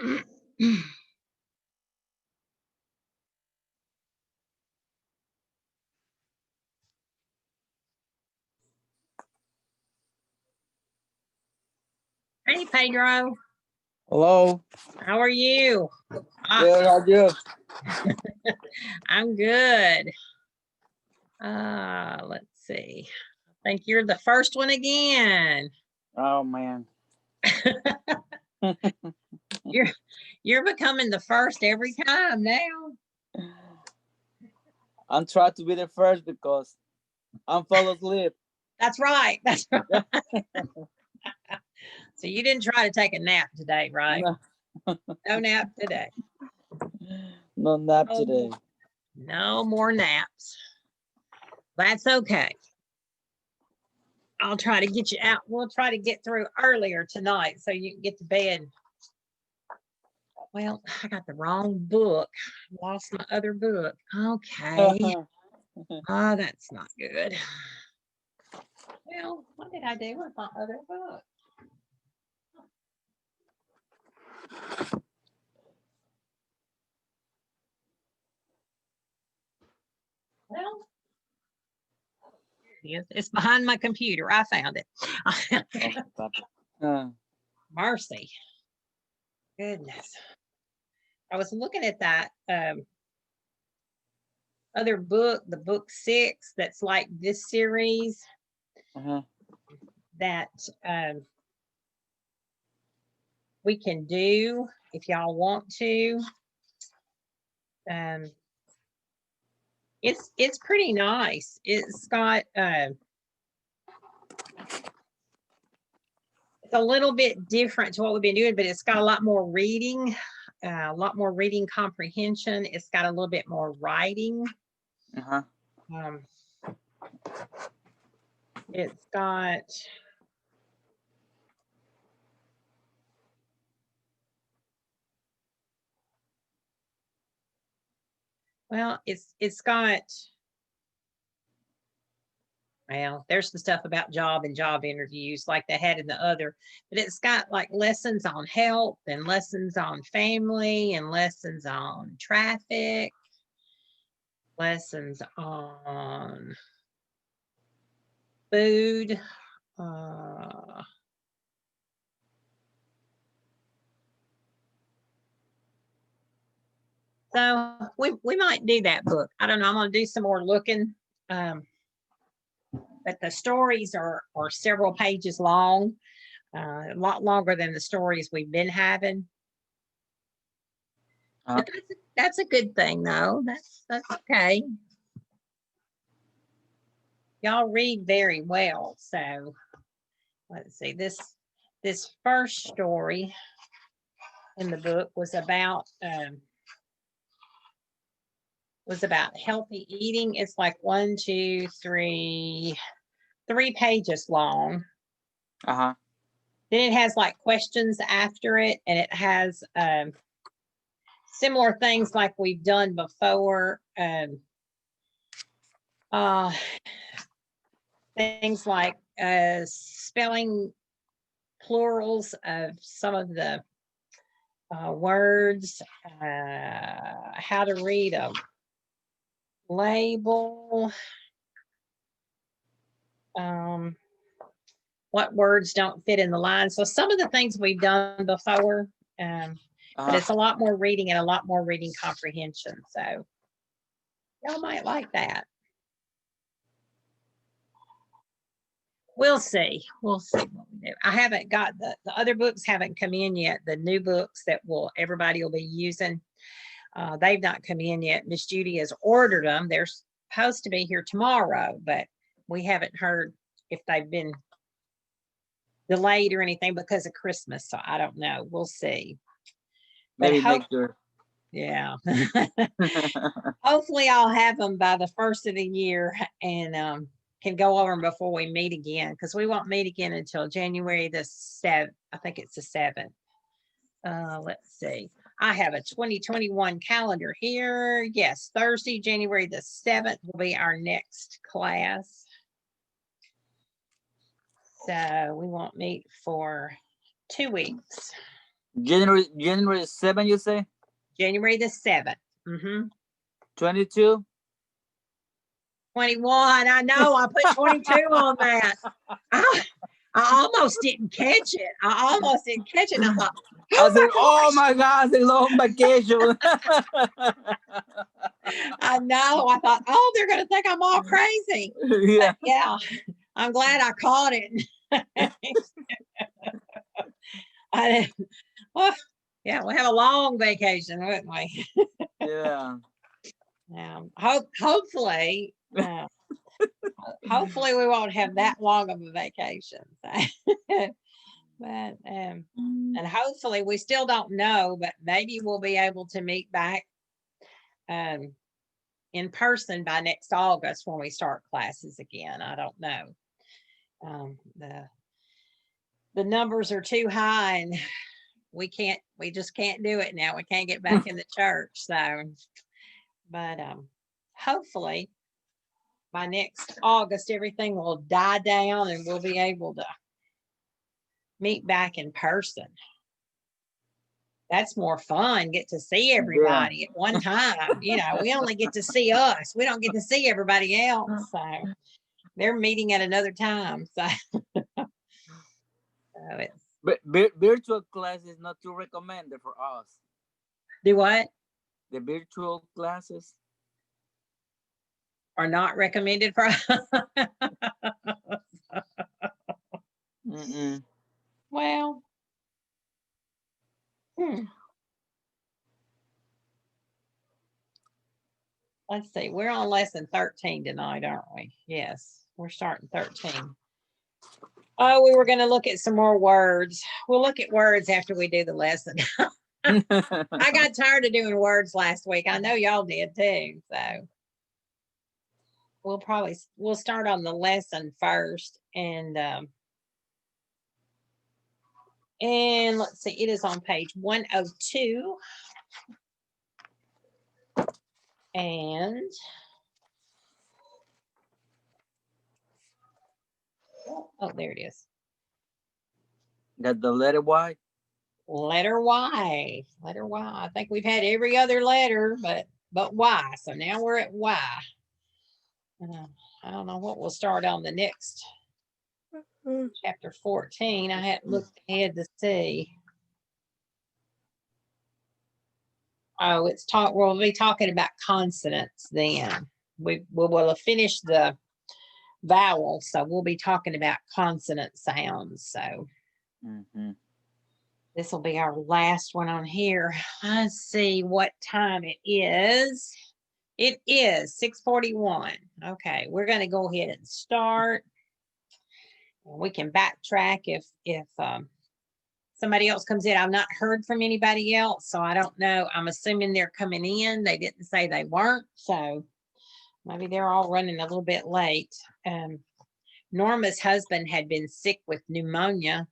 Hey, Pedro. Hello. How are you? Good, how are you? I'm good. Let's see. I think you're the first one again. Oh man. You're becoming the first every time now. I'm trying to be the first because I'm fall asleep. That's right. That's right. So you didn't try to take a nap today, right? No, No nap today. no nap today. No more naps. That's okay. I'll try to get you out. We'll try to get through earlier tonight so you can get to bed. Well, I got the wrong book. Lost my other book. Okay. Oh, that's not good. Well, what did I do with my other book? Well, it's behind my computer. I found it. Mercy. Goodness. I was looking at that other book, the book 6, that's like this series that we can do if y'all want to. It's pretty nice. It's got it's a little bit different to what we've been doing, but it's got a lot more reading comprehension. It's got a little bit more writing. It's got it's got, well, there's the stuff about job and job interviews like they had in the other, but it's got like lessons on health and lessons on family and lessons on traffic, lessons on food. So we might do that book. I don't know. I'm going to do some more looking. But the stories are several pages long, a lot longer than the stories we've been having. But that's a good thing, though. That's okay. Y'all read very well. So let's see. This first story in the book was about healthy eating. It's like 3 pages long. Then it has like questions after it, and it has similar things like we've done before. Things like spelling plurals of some of the words, how to read a label, what words don't fit in the line. So some of the things we've done before, but it's a lot more reading and a lot more reading comprehension. So y'all might like that. We'll see. We'll see what we do. I haven't got the other books haven't come in yet. The new books that everybody will be using, they've not come in yet. Miss Judy has ordered them. They're supposed to be here tomorrow, but we haven't heard if they've been delayed or anything because of Christmas. So I don't know. We'll see. Maybe next year. Yeah. Hopefully I'll have them by the first of the year and can go over them before we meet again, because we won't meet again until January the 7th. I think it's the 7th. Let's see. I have a 2021 calendar here. Yes, Thursday, January the 7th will be our next class. So we won't meet for 2 weeks. January 7, you say? January the 7th. Mm-hmm. 22? 21. I know. I put 22 on that. I almost didn't catch it. And I thought, I oh said, my oh gosh. my God, it's a long vacation. I know. I thought, oh, they're going to think I'm all crazy. Yeah. But yeah, I'm glad I caught it. Well, yeah, we'll have a long vacation, wouldn't we? Yeah. Hopefully, hopefully we won't have that long of a vacation. But and hopefully we still don't know, but maybe we'll be able to meet back in person by next August when we start classes again. I don't know. The numbers are too high and we just can't do it now. We can't get back in the church. So, but hopefully by next August, everything will die down and we'll be able to meet back in person. That's more fun. Get to see everybody at one time. You know, we only get to see us. We don't get to see everybody else. So they're meeting at another time. So, it's But virtual class is not too recommended for us. do what? The virtual classes Are not recommended for Mm-mm. well. Let's see. We're on lesson 13 tonight, aren't we? Yes, we're starting 13. Oh, we were going to look at some more words. We'll look at words after we do the lesson. I got tired of doing words last week. I know y'all did too. So we'll start on the lesson first. And let's see, it is on page 102. And oh, there it is. Got the letter Y. Letter Y. Letter Y. I think we've had every other letter, but Y. So now we're at Y. I don't know what we'll start on the next chapter 14. I hadn't looked ahead to see. Oh, we'll be talking about consonants then. We will have finished the vowels, so we'll be talking about consonant sounds. So this will be our last one on here. Let's see what time it is. It is 6:41. Okay, we're going to go ahead and start. We can backtrack if somebody else comes in. I've not heard from anybody else, so I don't know. I'm assuming they're coming in. They didn't say they weren't, so maybe they're all running a little bit late. Norma's husband had been sick with pneumonia.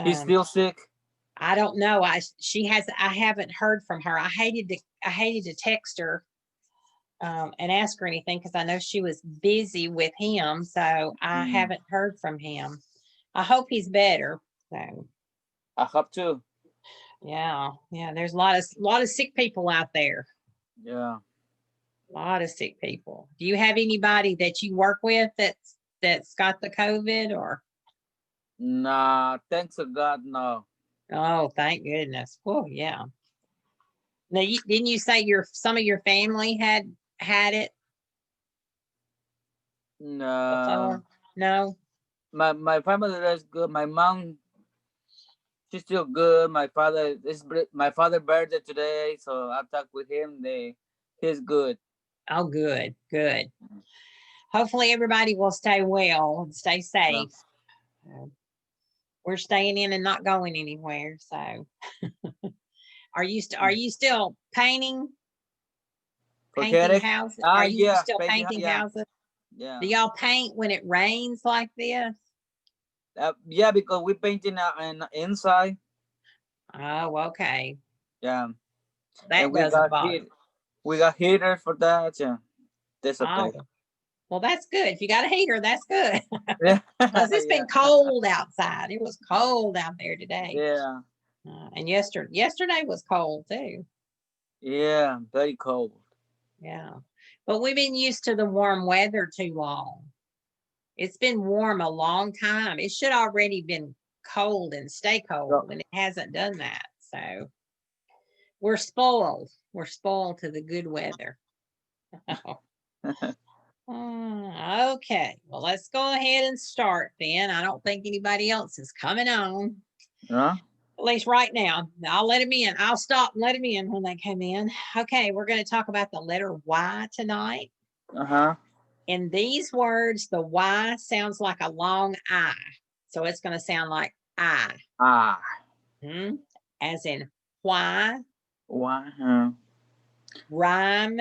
He's still sick. I don't know. I haven't heard from her. I hated to text her and ask her anything because I know she was busy with him. So I haven't heard from him. I hope he's better. So I hope too. Yeah. There's a lot of sick people out there. Yeah. A lot of sick people. Do you have anybody that you work with that's got the COVID or? Nah, thanks to God, no. Oh, thank goodness. Oh, yeah. Now, didn't you say some of your family had it? No. Before? No. My family is good. My mom, she's still good. My father birthday today, so I talked with him. He's good. Oh, good. Hopefully everybody will stay well and stay safe. Yeah. We're staying in and not going anywhere. So are you still painting houses? Are you still painting houses? Yeah. Do y'all paint when it rains like this? Yeah, because we're painting inside. Oh, okay. Yeah. That doesn't bother. We got heaters for that. Yeah. That's okay. Oh. Well, that's good. If you got a heater, that's good. Yeah. Because it's been cold outside. It was cold out there today. Yeah. And yesterday was cold too. Yeah, very cold. Yeah. But we've been used to the warm weather too long. It's been warm a long time. It should already been cold and stay So, cold, and it hasn't done that. So we're spoiled. We're spoiled to the good weather. Okay. Well, let's go ahead and start then. I don't think anybody else is coming on. huh? At least right now. I'll let him in. I'll stop and let him in when they come in. Okay, we're going to talk about the letter Y tonight. Uh-huh. In these words, the Y sounds like a long I. So it's going to sound like I. Ah. As in why, Why? rhyme,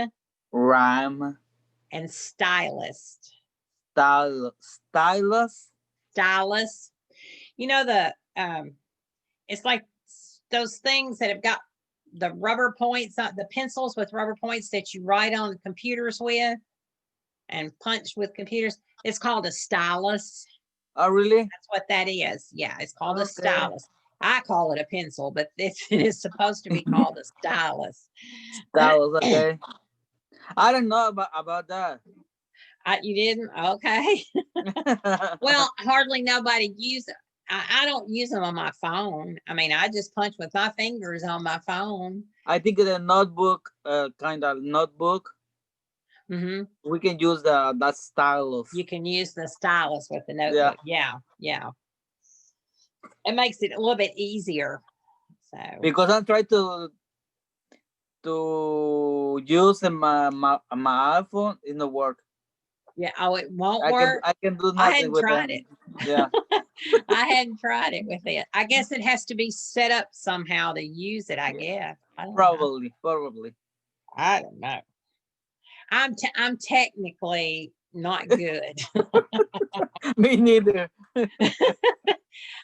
Rhyme. and stylist. Stylus. Stylus. You know it's like those things that have got the rubber points, the pencils with rubber points that you write on computers with and punch with computers. It's called a stylus. Oh, really? That's what that is. Yeah, it's called a Okay. stylus. I call it a pencil, but it is supposed to be called a stylus. Stylus, okay. I don't know about that. You didn't? Okay. Well, hardly nobody use it. I don't use them on my phone. I mean, I just punch with my fingers on my phone. I think it's a notebook, kind of notebook. Mm-hmm. We can use that stylus. You can use the stylus with the notebook. Yeah. It makes it a little bit easier. So Because I'm trying to use my iPhone, it no work. yeah. Oh, it won't work. I can do I nothing hadn't with tried them. it. Yeah. I hadn't tried it with it. I guess it has to be set up somehow to use it. I guess. I don't know. Probably. I don't know. I'm technically not good. Me neither.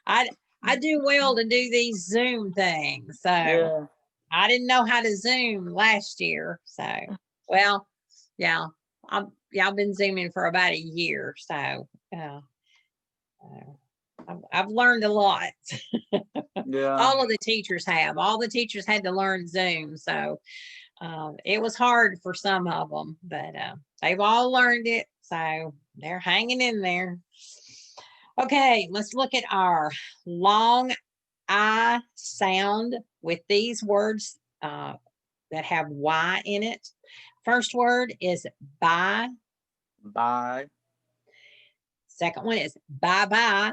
I do well to do these Zoom things. So Yeah. I didn't know how to Zoom last year. So well, yeah. I've been Zooming for about a year. So I've learned a lot. Yeah. All of the teachers have. All the teachers had to learn Zoom. So it was hard for some of them, but they've all learned it. So they're hanging in there. Okay, let's look at our long I sound with these words that have Y in it. First word is bye. Bye. Second one is bye bye.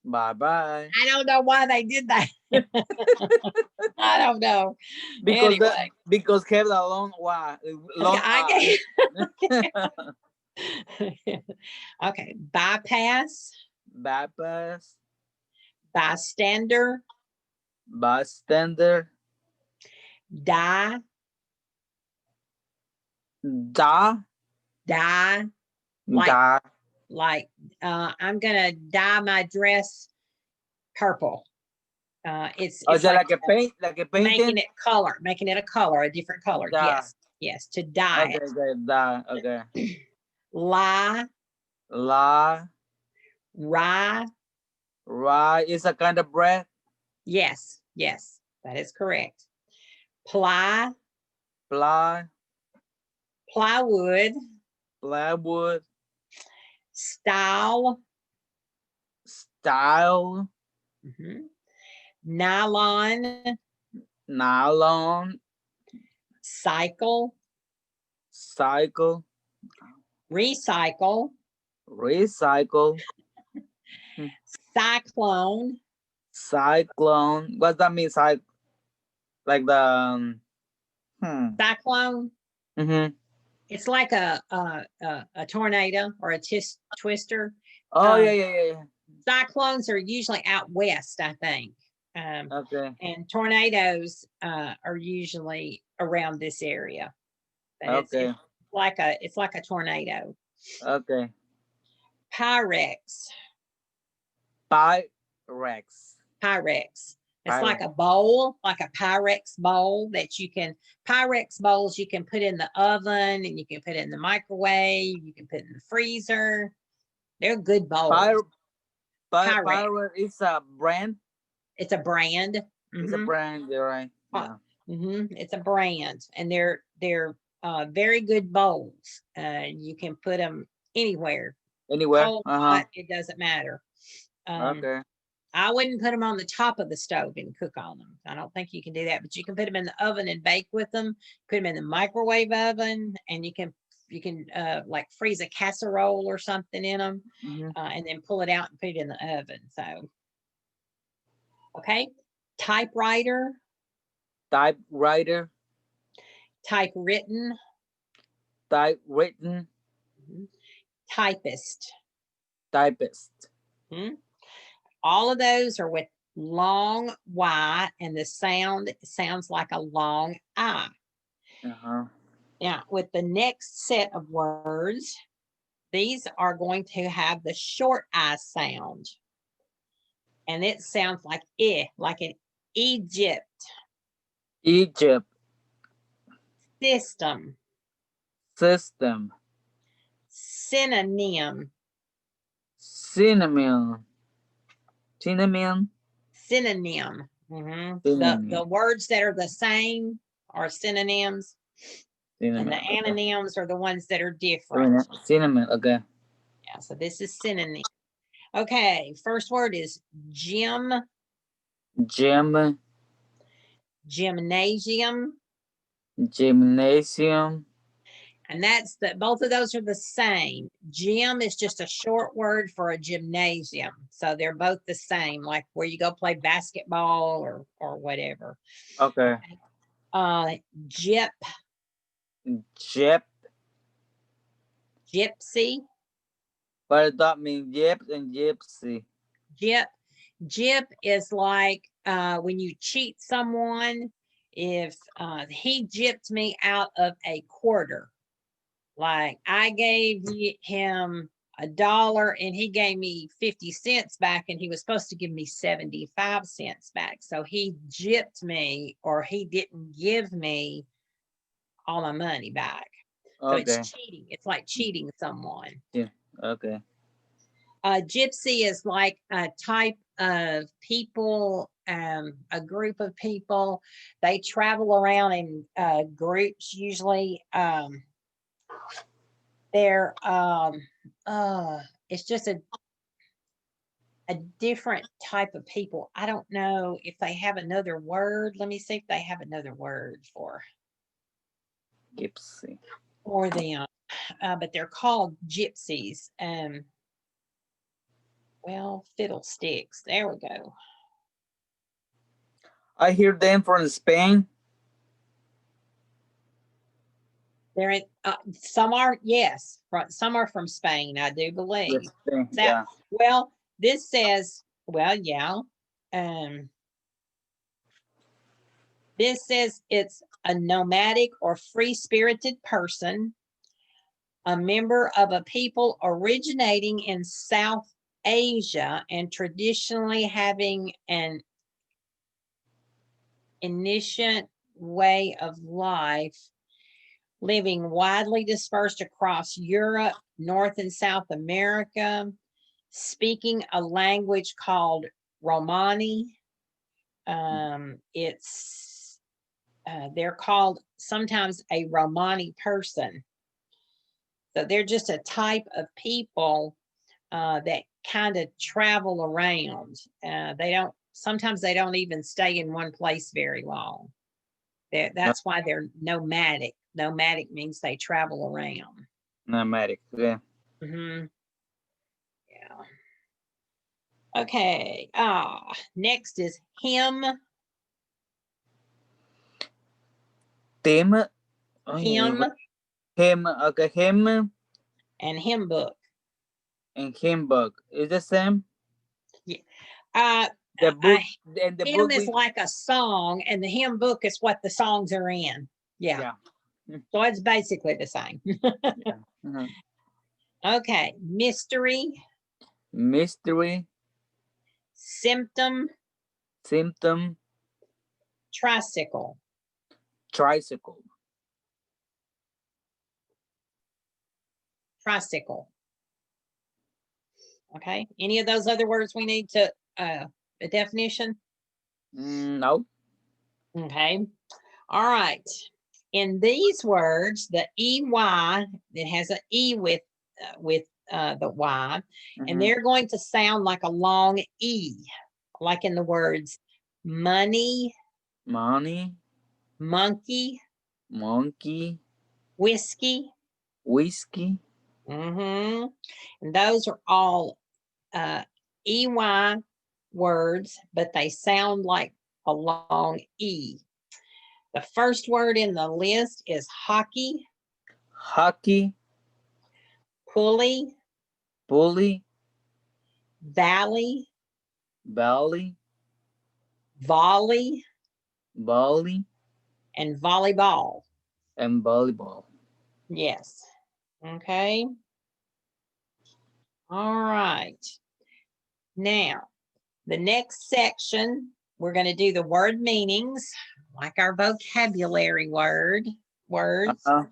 Bye bye. I don't know why they did that. I don't know. Because have a long Y, long I. Okay, bypass, Bypass. bystander, Bystander. die, Da. dye. Like, Da. I'm gonna dye my dress purple. It's Oh, is that like like a paint, making it a color, a different color. Da. Yes, to dye Okay, okay, da. Okay. it. Lie, La. rye. Rye is a kind of bread. Yes, that is correct. Ply, Ply. plywood, Plywood. style, Style. nylon, Nylon. cycle, Cycle. recycle, Recycle. cyclone. Cyclone. What does that mean? Like the Cyclone. Mm-hmm. It's like a tornado or a twister. Oh, yeah. Cyclones are usually out west, I think. Okay. And tornadoes are usually around this area. But Okay. it's like a tornado. Okay. Pyrex. Pyrex. It's like a bowl, like a Pyrex bowl Pyrex bowls you can put in the oven and you can put it in the microwave, you can put it in the freezer. They're good bowls. Pyrex is a brand. It's a brand. It's a Mhm. brand, you're right. Uh, Yeah. It's a brand, and they're very good bowls. You can put them anywhere, Anywhere. cold, Uh-huh. hot, it doesn't matter. Um, Okay. I wouldn't put them on the top of the stove and cook on them. I don't think you can do that, but you can put them in the oven and bake with them. Put them in the microwave oven, and you can like freeze a casserole or something in them, Mm-hmm. and then pull it out and put it in the oven. So, okay, typewriter, Typewriter, typewritten, typewritten, mhm, typist. typist. Mhm. All of those are with long Y, and the sound sounds like a long I. Uh-huh. Now, with the next set of words, these are going to have the short I sound, and it sounds like like an Egypt, Egypt, system, system, synonym, cinnamon, cinnamon, synonym. Mhm. The cinnamon, words that are the same are synonyms, and the cinnamon. Okay. antonyms are the ones that are different. Cinnamon, cinnamon. Okay. Yeah, so this is synonym. Okay, first word is gym, Gym, gymnasium, gymnasium. and that's both of those are the same. Gym is just a short word for a gymnasium, so they're both the same, like where you go play basketball or whatever. Okay. Okay. Gyp, Gyp. gypsy, But that means gyp and gypsy. gyp. Gyp is like when you cheat someone. If he gypped me out of a quarter, like I gave him $1 and he gave me 50 cents back, and he was supposed to give me 75 cents back. So he gypped me, or he didn't give me all my money back. So it's Okay. cheating. It's like cheating someone. Yeah. Okay. Gypsy is like a type of people, a group of people. They travel around in groups usually. They're it's just a different type of people. I don't know if they have another word. Let me see if they have another word Gypsy. for them. But they're called gypsies. Well, fiddlesticks. There we go. I hear them from Spain. They're in, some are, yes, some are from Spain, I do Yes, believe. Spain. That, Yeah. well, this says, well, yeah. Um, this says it's a nomadic or free spirited person, a member of a people originating in South Asia and traditionally having an ancient way of life, living widely dispersed across Europe, North and South America, speaking a language called Romani. It's they're called sometimes a Romani person. So they're just a type of people that kind of travel around. They don't. Sometimes they don't even stay in one place very long. That's why they're nomadic. Nomadic means they travel around. Nomadic. Yeah. Hmm. Yeah. Okay. Next is hymn. Team. Oh, Hymn him. Okay. Him and hymn book. and him book is the same. Yeah. Uh, The a book and the hymn book is we. like a song, and the hymn book is what the songs are in. Yeah. Yeah. Mm, So it's basically the same. yeah. Uh-huh. Okay. Mystery, Mystery, symptom, symptom, tricycle. tricycle. Tricycle. Okay. Any of those other words we need to a definition? No. Okay. All right. In these words, the EY, it has an E with the Y, and Mm-hmm. they're going to sound like a long E, like in the words money, Money, monkey, monkey, whiskey. whiskey. Mm-hmm. And those are all EY words, but they sound like a long E. The first word in the list is hockey, Hockey, pulley, pulley, valley, valley, volley, volley, and volleyball. and volleyball. Yes. Okay. All right. Now, the next section, we're going to do the word meanings, like our vocabulary words. Uh-huh.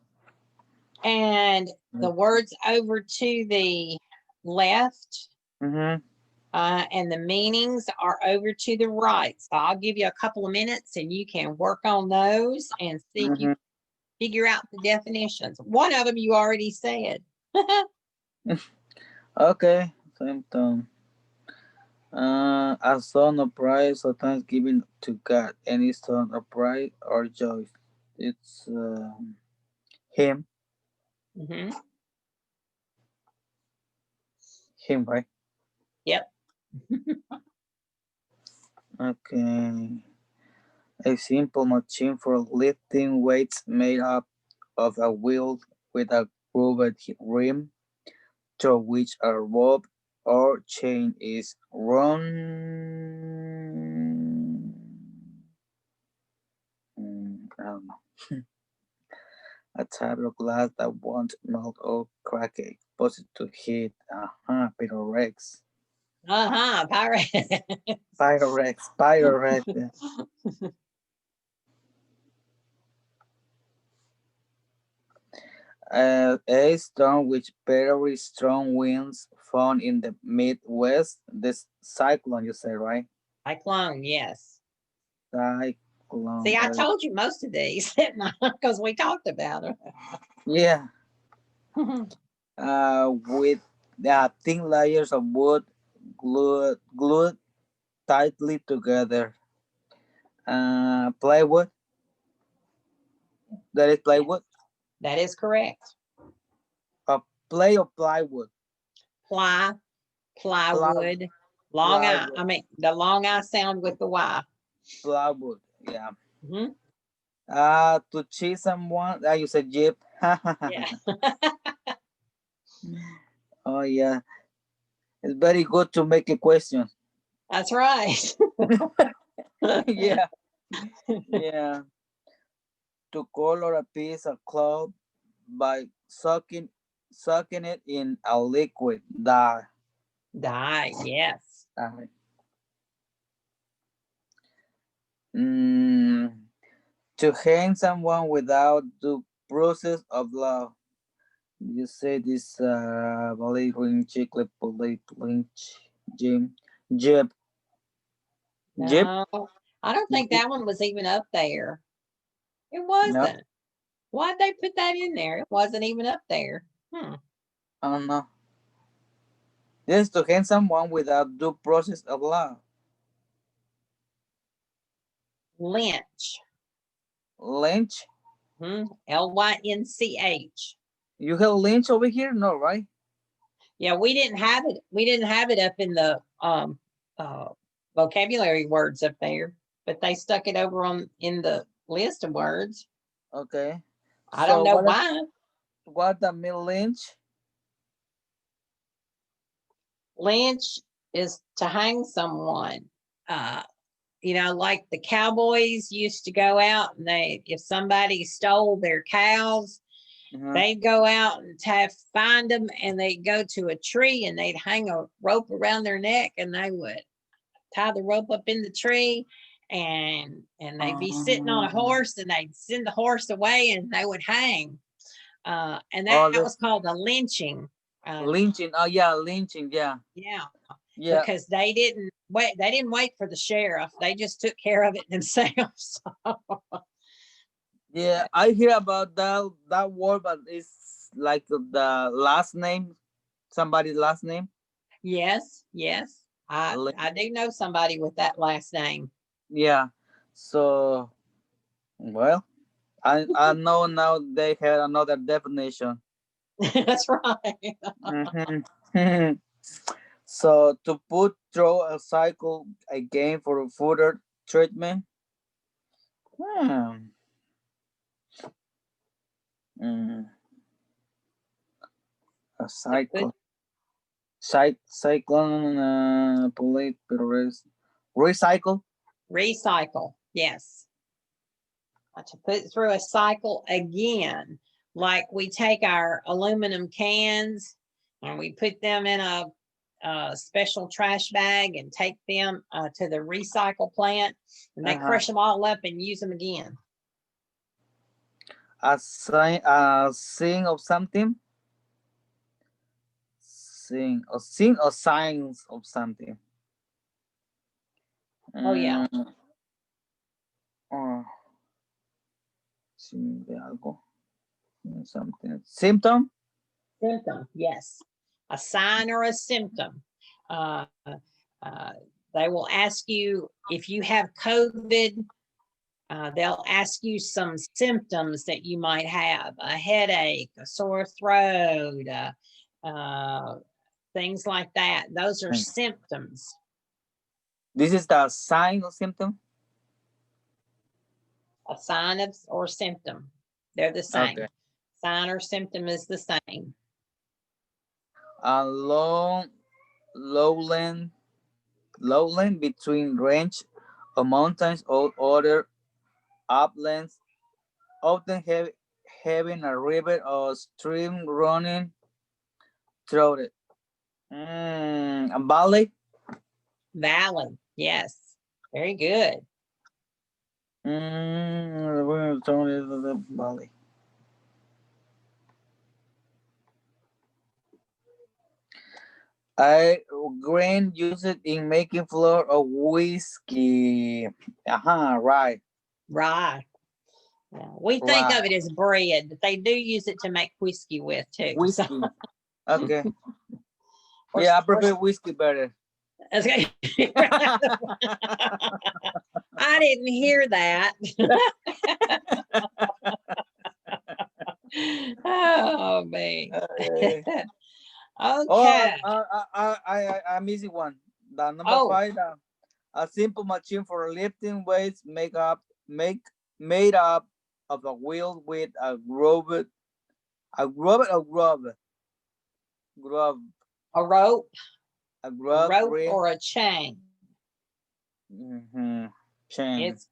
And the words over to the left Mm-hmm. and the meanings are over to the right. So I'll give you a couple of minutes and you can work on those and see if you Mm-hmm. figure out the definitions. One of them you already said. Okay, same thing. A song of praise or thanksgiving to God. Any song of praise or joy. It's him, Mhm. him, right? Yep. Okay. A simple machine for lifting weights made up of a wheel with a grooved rim through which a rope or chain is run. I don't know. A type of glass that won't melt or crack it. Supposed to hit. Pyrorex. Pirate. Pyrorex. Pyrorex. Yeah. A storm with very strong winds found in the Midwest. This cyclone, you say, right? Cyclone, yes. Cyclone. See, I told you most of these because we talked about Yeah. them. With thin layers of wood glued tightly together. Plywood. That is Yes, plywood. that is correct. Play of plywood. Ply, Ply, plywood, long I. plywood. I mean, the long I sound with the Y. Plywood. Yeah. Mhm. To cheat someone. You said jeep. Yeah, Oh yeah. It's very good to make a question. that's right. Yeah. Yeah. To color a piece of cloth by soaking it in a liquid dye. Die, yes. Uh, mm, to hang someone without due process of law. You say this ballet ring chicklet ballet lynch Jim Jib Jib No, I don't think Jib. that one was even up there. It No, wasn't. Why'd they put that in there? It wasn't even up there. Hmm. I don't know. This to hang someone without due process of law. Lynch. Lynch. Lynch. You have lynch over here? No, right? Yeah, we didn't have it. We didn't have it up in the uh, vocabulary words up there, but they stuck it over on in the list of words. Okay. I don't So know why. what the mean lynch? Lynch is to hang someone. Uh, like the cowboys used to go out and if somebody stole their cows, Uh-huh. they'd go out and find them and they'd go to a tree and they'd hang a rope around their neck and they would tie the rope up in the tree and they'd be sitting on a horse and they'd send the horse away and they would hang. And that Oh, was this called a lynching. lynching. Oh yeah, lynching. Yeah. Yeah. Yeah. because they didn't wait. They didn't wait for the sheriff. They just took care of it themselves. Yeah, I hear about that word, but it's like the last name, somebody's last name. Yes, yes. I do know somebody with that last name. Yeah. So, well, I know now they had another definition. That's right. Mhm. So to put through a cycle again for further treatment. Hmm. Mm, a To put cycle. Cyclone. Recycle. recycle. Yes. To put through a cycle again. Like we take our aluminum cans and we put them in a special trash bag and take them to the recycle plant, and they Uh-huh. crush them all up and use them again. A sign. A thing of something. Sing or signs of something. Oh, yeah. Mm, oh, sin de algo. Something. Symptom. Symptom. Yes. A sign or a symptom. Uh, uh, they will ask you if you have COVID. They'll ask you some symptoms that you might have: a headache, a sore throat, things like that. Those are symptoms. This is the sign or symptom. A sign of or symptom. They're the Okay. same. Sign or symptom is the same. A lowland, lowland between range of mountains or other uplands, often having a river or stream running through it. A valley. Valley. Yes. Very good. The valley. I grain used in making flour of whiskey. Right. Right. Yeah. We think of Right. it as bread, but they do use it to make whiskey with too. So, Whiskey. Okay. or, Yeah, I or prefer whiskey better. okay. I didn't hear that. Oh man. Uh, Okay. I'm easy one. The number Oh, five, a simple machine for lifting weights made up of a wheel with grub, a rope, a a grub rope rim. or a chain. Mm-hmm. Chain. It's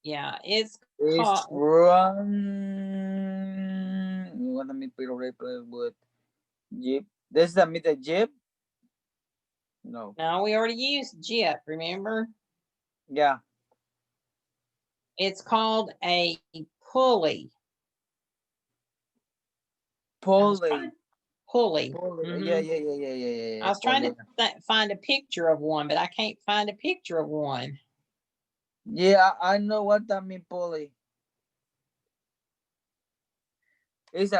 yeah, it's It's called. run. You want me to replace with jeep? This is a meter jeep. No. No, we already used jip, remember? Yeah. It's called a pulley. I was Pulley. trying pulley. Pulley. Yeah, Hmm. yeah, yeah, yeah, yeah, yeah, I yeah. was trying Pulley. to find a picture of one, but I can't find a picture of one. Yeah, I know what that mean, pulley. It's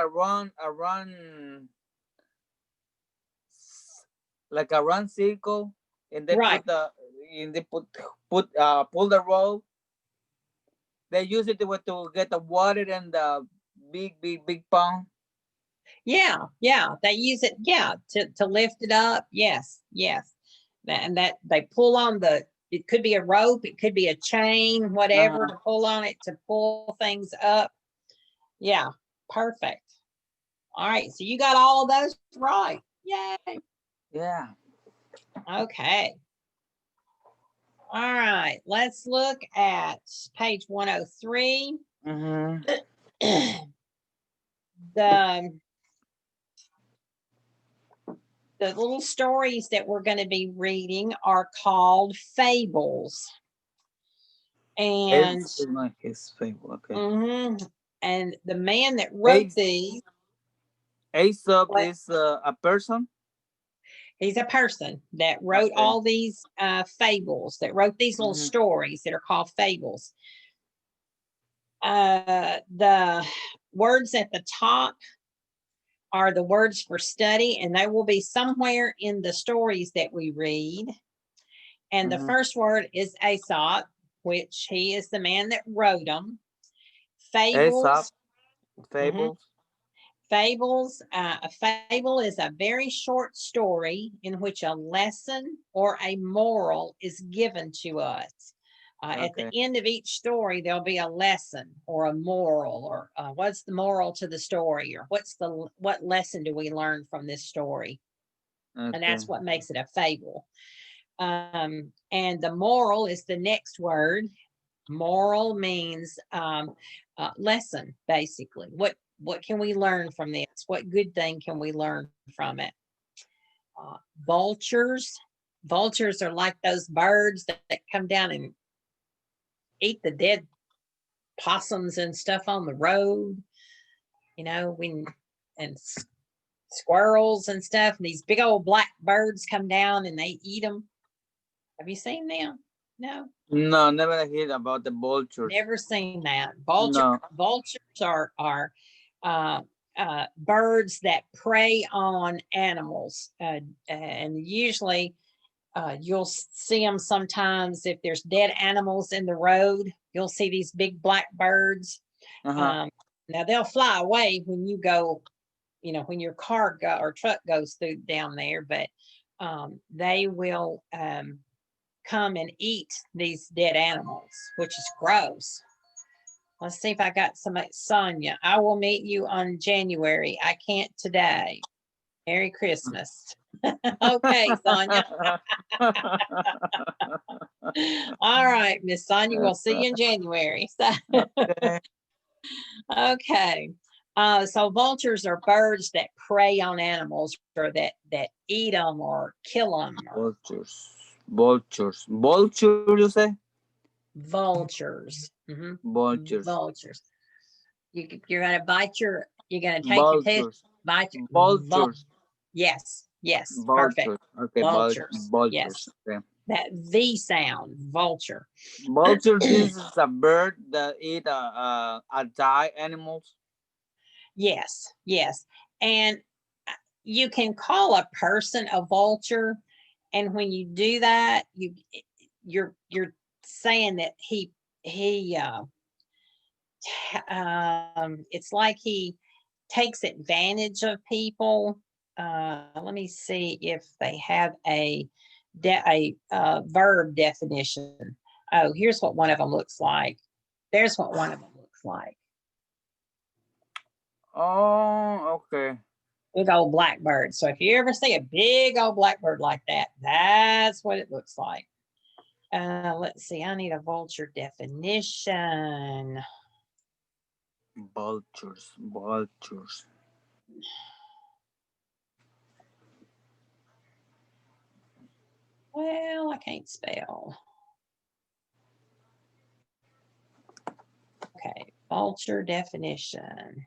like a run circle, and they Right. put the and they pull the rope. They use it to get the water and the big pond. Yeah, yeah. They use it, yeah, to lift it up. Yes, yes. And that they pull on the, it could be a rope, it could be a chain, whatever, Uh-huh. to pull on it to pull things up. Yeah, perfect. All right, so you got all of those right. Yay. Yeah. Okay. All right, let's look at page 103. Mm-hmm. the the little stories that we're going to be reading are called fables. And It's like his favorite. Okay. and the man that wrote Ace these, Aesop what is a person. He's a person that wrote Okay. all these fables, that wrote these little Mhm. stories that are called fables. The words at the top are the words for study, and they will be somewhere in the stories that we read. And the Mhm. first word is Aesop, which he is the man that wrote them. Aesop, Fables. Mhm. fables. Fables. A fable is a very short story in which a lesson or a moral is given to us. At the Okay. end of each story, there'll be a lesson or a moral, or what's the moral to the story, or what lesson do we learn from this story? And Okay. that's what makes it a fable. And the moral is the next word. Moral means lesson, basically. What can we learn from this? What good thing can we learn from it? Vultures. Vultures are like those birds that come down and eat the dead possums and stuff on the road. You know, and squirrels and stuff. And these big old black birds come down and they eat them. Have you seen them? No, No, never heard about the vultures. never seen that. No. Vultures are uh, birds that prey on animals, and usually you'll see them sometimes if there's dead animals in the road. You'll see these big black birds. Uh-huh. Um, Now they'll fly away when you go, when your car or truck goes through down there, but they will come and eat these dead animals, which is gross. Let's see if I got somebody. Sonia, I will meet you on January. I can't today. Merry Christmas. Okay, Sonia. All right, Miss Sonia, we'll see you in January. Okay. Okay. So vultures are birds that prey on animals, or that eat them or kill them. Vultures. Vultures. Vulture, you say? Vultures. Vultures. Vultures. You're gonna you're gonna take your test, Vultures. bite your Vultures. yes, yes, perfect. Vultures. Okay, Vultures. vultures. Yes. Okay. That V sound, vulture. Vulture, this is a bird that eat a die animals. Yes, yes. And you can call a person a vulture, and when you do that, you're saying that he it's like he takes advantage of people. Let me see if they have a verb definition. Oh, here's what one of them looks like. There's what one of them looks like. Oh, okay. Big old blackbird. So if you ever see a big old blackbird like that, that's what it looks like. Let's see. I need a vulture definition. Vultures. Vultures. Well, I can't spell. Okay, vulture definition.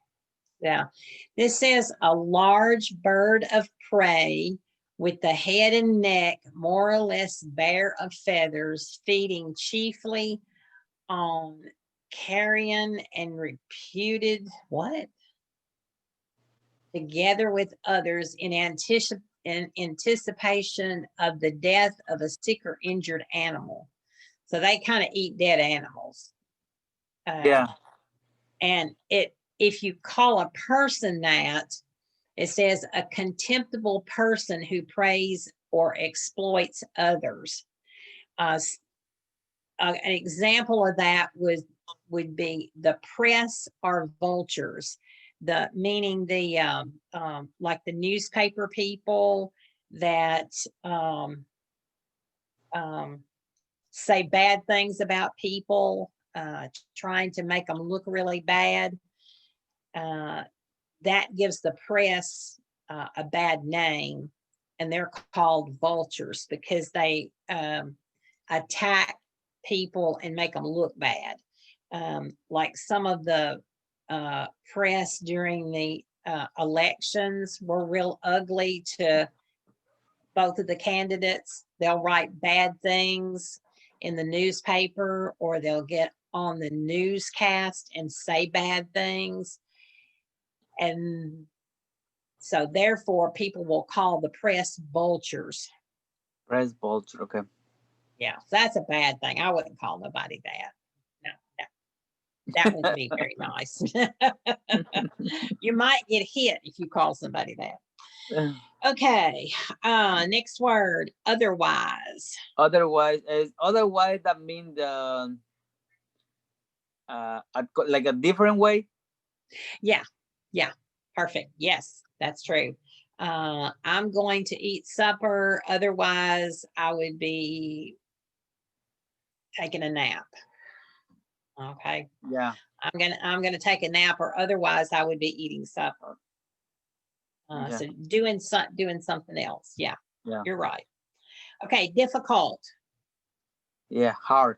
Now, this says a large bird of prey with the head and neck more or less bare of feathers, feeding chiefly on carrion and reputed what? Together with others in anticipation of the death of a sick or injured animal. So they kind of eat dead animals. Yeah. And if you call a person that, it says a contemptible person who preys or exploits others. An example of that would be the press are vultures. The meaning the like the newspaper people that say bad things about people, trying to make them look really bad. That gives the press a bad name, and they're called vultures because they attack people and make them look bad. Like some of the press during the elections were real ugly to both of the candidates. They'll write bad things in the newspaper, or they'll get on the newscast and say bad things. And so therefore people will call the press vultures. Press vulture. Okay. Yeah, so that's a bad thing. I wouldn't call nobody that. No, no. That wouldn't be very nice. You might get hit if you call somebody that. Okay, next word, otherwise. Otherwise, that means like a different way. Yeah, perfect. Yes, that's true. I'm going to eat supper. Otherwise, I would be taking a nap. Okay. Yeah. I'm gonna take a nap, or otherwise I would be eating supper. Okay. So doing something else. Yeah, Yeah. you're right. Okay, difficult. Yeah. Hard.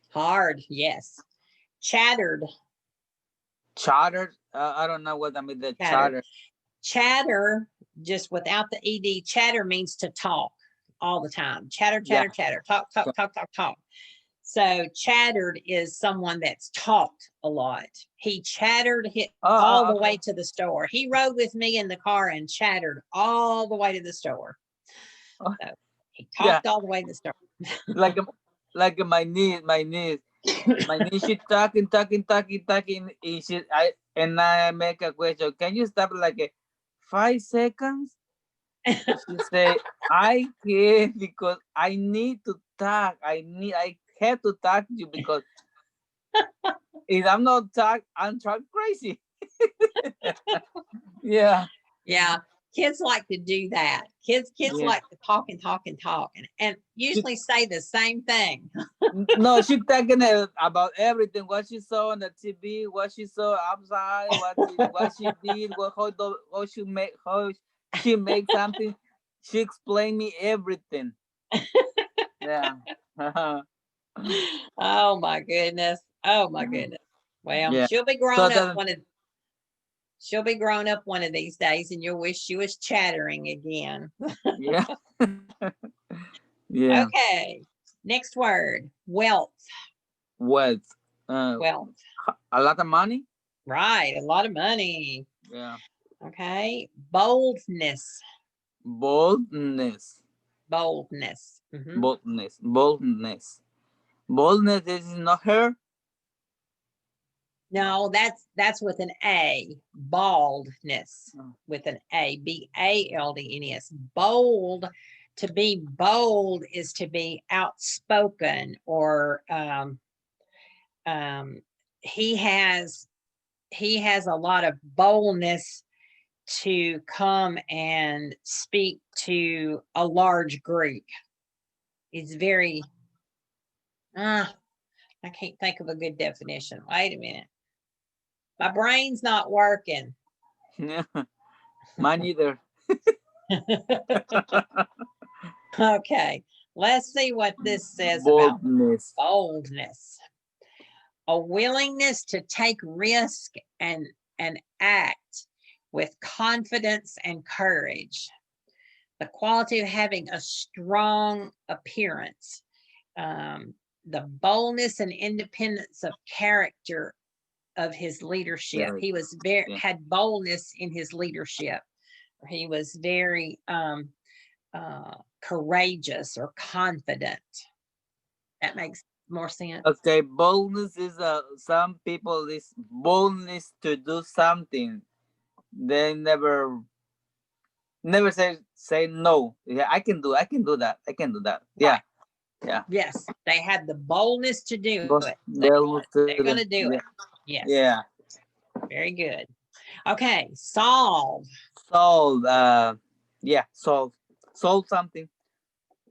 Hard. Yes. Chattered. Chartered. I don't know what I mean. The Chatter. charter. Chatter, just without the ed. Chatter means to talk all the time. Chatter, Yeah. chatter, chatter. Talk, talk, talk, talk, talk. So chattered is someone that's talked a lot. He chattered all the way to the store. He rode with me in the car and chattered all the way to the store. Oh. So he talked all the way to the store. like my niece, she talking, and I make a question. Can you stop like 5 seconds? She say, I can't because I need to talk. I have to talk to you because if I'm not talk, I'm talk crazy. Yeah. Yeah. Kids like to do that. Kids like to talk and talk and talk and usually say the same thing. No, she talking about everything. What she saw on the TV, what she saw outside, what she did, how she make something. She explained me everything. Yeah. Oh my goodness. Oh my goodness. Well, Yeah. she'll be grown up one of these days, and you'll wish she was chattering again. Yeah. Yeah. Okay. Next word, wealth. Wealth. Wealth. A lot of money. Right. A lot of money. Yeah. Okay. Boldness. Boldness. Boldness. Mhm. Boldness. Boldness is not her. No, that's with an A. Baldness with an A. BALDNES. Bold. To be bold is to be outspoken, or he has a lot of boldness to come and speak to a large group. He's very I can't think of a good definition. Wait a minute. My brain's not working. Mine either. Okay, let's see what this says Boldness. about boldness. A willingness to take risk and act with confidence and courage. The quality of having a strong appearance. The boldness and independence of character of his leadership. He was had boldness in his leadership. He was very courageous or confident. That makes more sense. Okay, boldness is some people is boldness to do something. They never say no. Yeah, I can do that. Yeah. Right. Yeah. Yes, they had the boldness to do it. They're going to do it. Yes. Yeah. Very good. Okay, solve. Solve. Yeah. Solve something.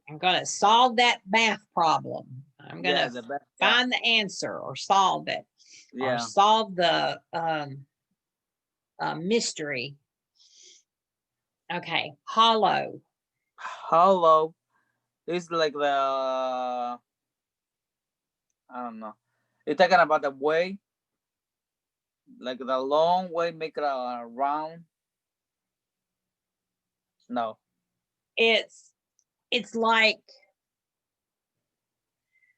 I'm going to solve that math problem. I'm going to find the answer or solve it. Or solve the mystery. Okay, hollow. Hollow is like the I don't know. You're talking about the way, like the long way, make it a round. No. It's it's like,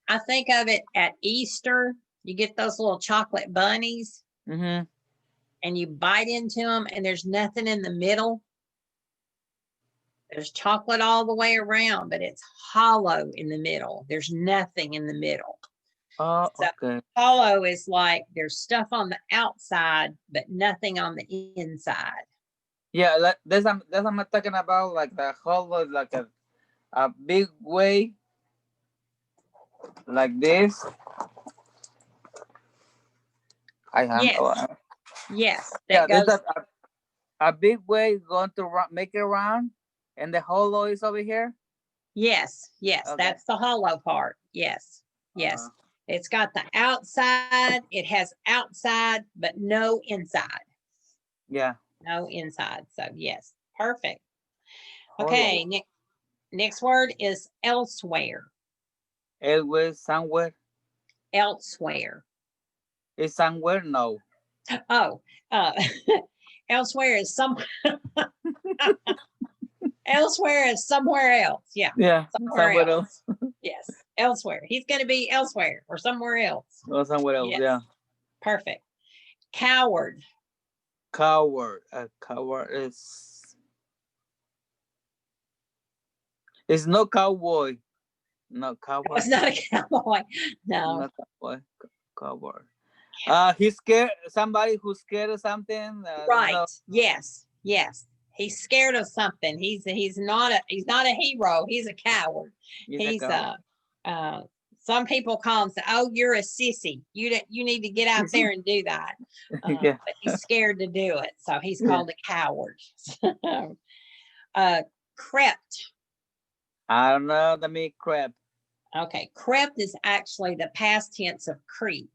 I think of it at Easter. You get those little chocolate bunnies Mm-hmm. and you bite into them and there's nothing in the middle. There's chocolate all the way around, but it's hollow in the middle. There's nothing in the middle. Oh, So okay. hollow is like there's stuff on the outside, but nothing on the inside. Yeah, like that's what I'm talking about. Like the hollow, like a big way, like this. I have. Yes, yes, Yeah, that there's goes. a big way going to make it round, and the hollow is over here. Yes, yes, Okay. that's the hollow part. Yes, Uh, yes. It's got the outside, it has outside, but no inside. yeah, No inside. So, yes, perfect. hollow. Okay, next word is elsewhere. Elsewhere, somewhere. Elsewhere. Is somewhere? No. Oh, uh, elsewhere is elsewhere is somewhere else. Yeah, Yeah, somewhere somewhere else. else. Yes, elsewhere. He's going to be elsewhere or somewhere else. Or somewhere else. Yes, Yeah. perfect. Coward. Coward. A coward is. It's no cowboy. No No, it's coward. not a cowboy. No, No cowboy. Coward. He's scared. Somebody who's scared of something. right. No. Yes, yes. He's scared of something. He's not a hero. He's a coward. He's a He's coward. uh some people call him say, "Oh, you're a sissy. You need to get out there and do that." Yeah. But he's scared to do it, so he's Yeah. called a coward. uh, crept. I don't know. The meat crab. Okay, crept is actually the past tense of creep.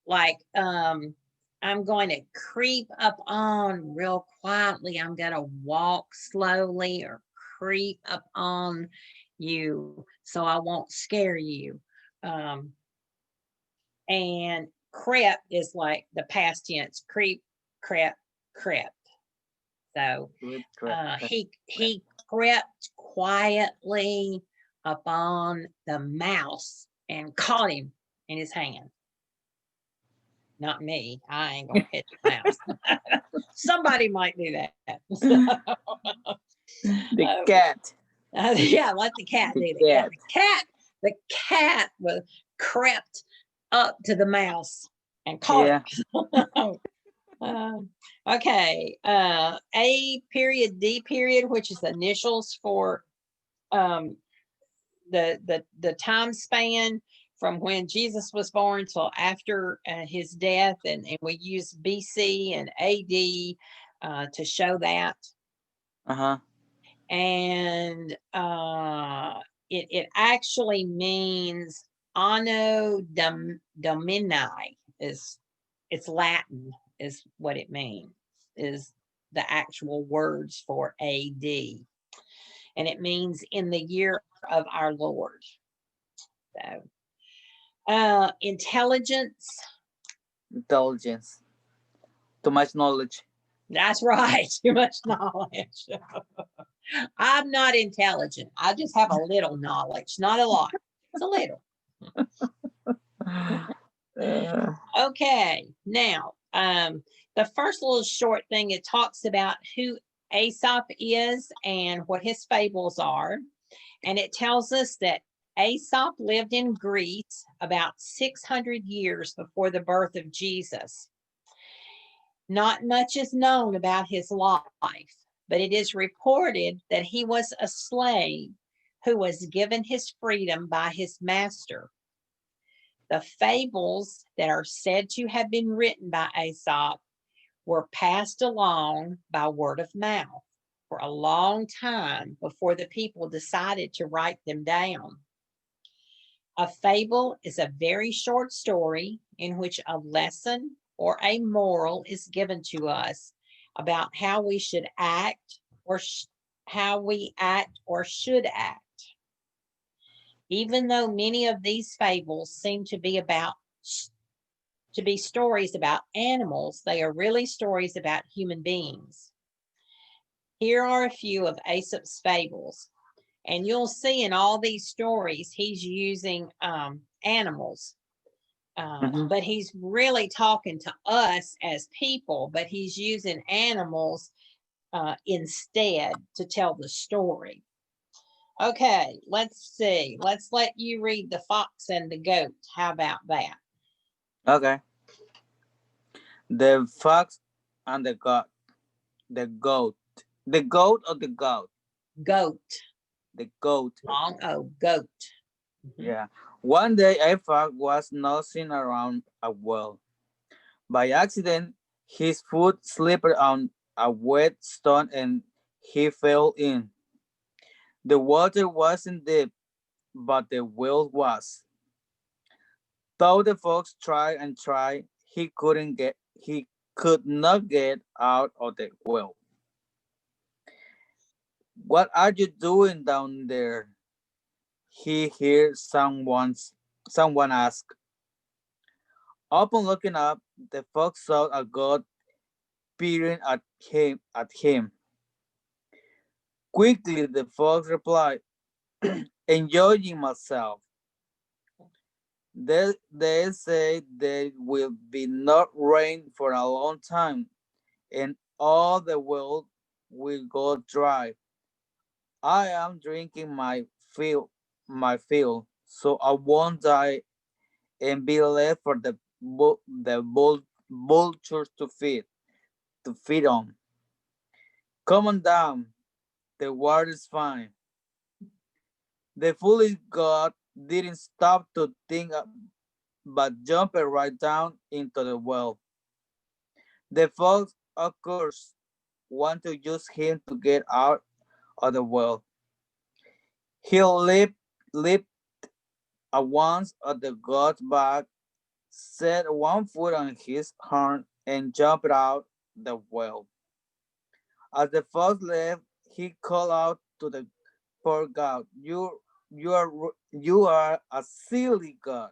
Like, I'm going to creep up on real quietly. I'm going to walk slowly or creep up on you so I won't scare you. Um, and crept is like the past tense creep, crept, crept. So Meat crab. he crept quietly upon the mouse and caught him in his hand. Not me. I ain't gonna catch a mouse. Somebody might do that. The cat. Yeah, let the cat The do that. Yeah, cat. the cat was crept up to the mouse and caught Yeah. it. Okay. A period, D period, which is initials for um, the time span from when Jesus was born till after his death, and we use BC and AD to show that. Uh-huh. And it actually means Anno Domini is it's Latin is what it means, is the actual words for AD. And it means in the year of our Lord. So intelligence. Intelligence. Too much knowledge. That's right. Too much knowledge. I'm not intelligent. I just have a little knowledge, not a lot. It's a little. Okay. Now, the first little short thing, it talks about who Aesop is and what his fables are. And it tells us that Aesop lived in Greece about 600 years before the birth of Jesus. Not much is known about his life, but it is reported that he was a slave who was given his freedom by his master. The fables that are said to have been written by Aesop were passed along by word of mouth for a long time before the people decided to write them down. A fable is a very short story in which a lesson or a moral is given to us about how we should act or how we act or should act. Even though many of these fables seem to be stories about animals, they are really stories about human beings. Here are a few of Aesop's fables. And you'll see in all these stories, he's using animals. Mhm. But he's really talking to us as people, but he's using animals instead to tell the story. Okay, let's see. Let's let you read the fox and the goat. How about that? Okay. The fox and the goat. The goat. The goat or the goat? Goat. The goat. Long O, goat. Mhm. Yeah. One day a fox was nosing around a well. By accident, his foot slipped on a wet stone and he fell in. The water wasn't deep, but the well was. Though the fox tried and tried, he could not get out of the well. What are you doing down there? He heard someone ask. Upon looking up, the fox saw a goat peering at him. Quickly the fox replied, enjoying myself. They say there will be not rain for a long time, and all the world will go dry. I am drinking my fill, so I won't die and be left for the vultures to feed on. Come on down, the water is fine. The foolish god didn't stop to think but jumped right down into the well. The fox, of course, want to use him to get out of the well. He leaped at once at the god's back, set one foot on his horn, and jumped out the well. As the fox left, he called out to the poor god, You are a silly god,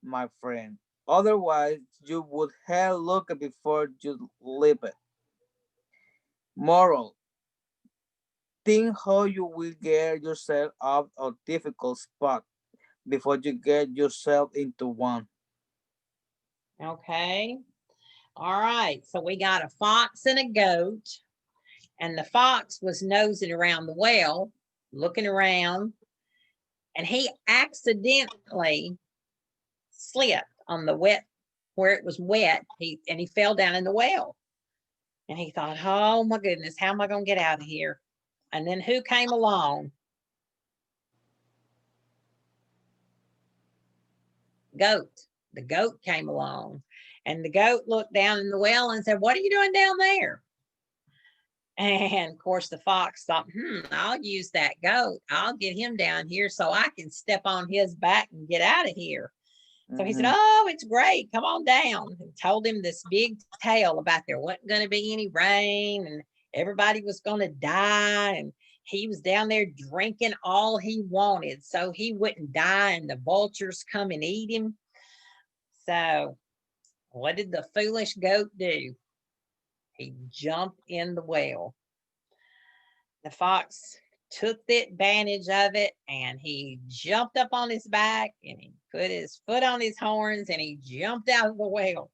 my friend. Otherwise, you would have looked before you leaped. Moral: think how you will get yourself out of difficult spot before you get yourself into one. Okay. All right. So we got a fox and a goat, and the fox was nosing around the well, looking around, and he accidentally slipped on the wet where it was wet. He fell down in the well. And he thought, oh my goodness, how am I going to get out of here? And then who came along? Goat. The goat came along. And the goat looked down in the well and said, what are you doing down there? And of course, the fox thought, I'll use that goat. I'll get him down here so I can step on his back and get out of here. So he said, Mhm. oh, it's great. Come on down. And told him this big tale about there wasn't going to be any rain and everybody was going to die. And he was down there drinking all he wanted so he wouldn't die and the vultures come and eat him. So what did the foolish goat do? He jumped in the well. The fox took the advantage of it and he jumped up on his back and he put his foot on his horns and he jumped out of the well.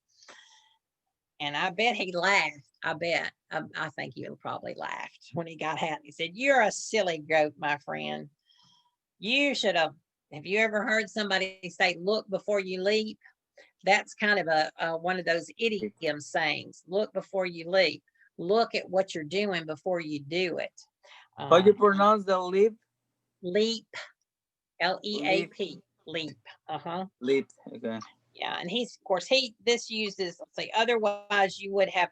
And I bet he laughed. I think he probably laughed when he got out. He said, you're a silly goat, my friend. You should have you ever heard somebody say, look before you leap? That's kind of a one of those idiom sayings. Look before you leap. Look at what you're doing before you do it. How you Um, pronounce the leap? leap, Leap. Leap, leap. Uh-huh. Leap. Okay. Yeah. And he's, of course, this uses, let's say, otherwise you would have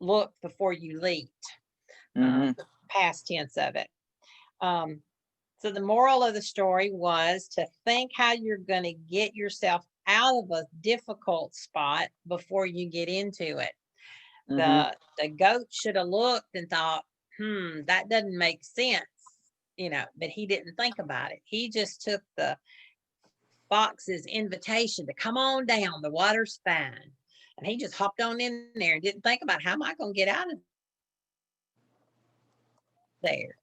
looked before you leaped, Mm-hmm. past tense of it. Um, so the moral of the story was to think how you're going to get yourself out of a difficult spot before you get into it. Mm-hmm. The goat should have looked and thought, that doesn't make sense, but he didn't think about it. He just took the fox's invitation to come on down. The water's fine. And he just hopped on in there and didn't think about how am I going to get out of there.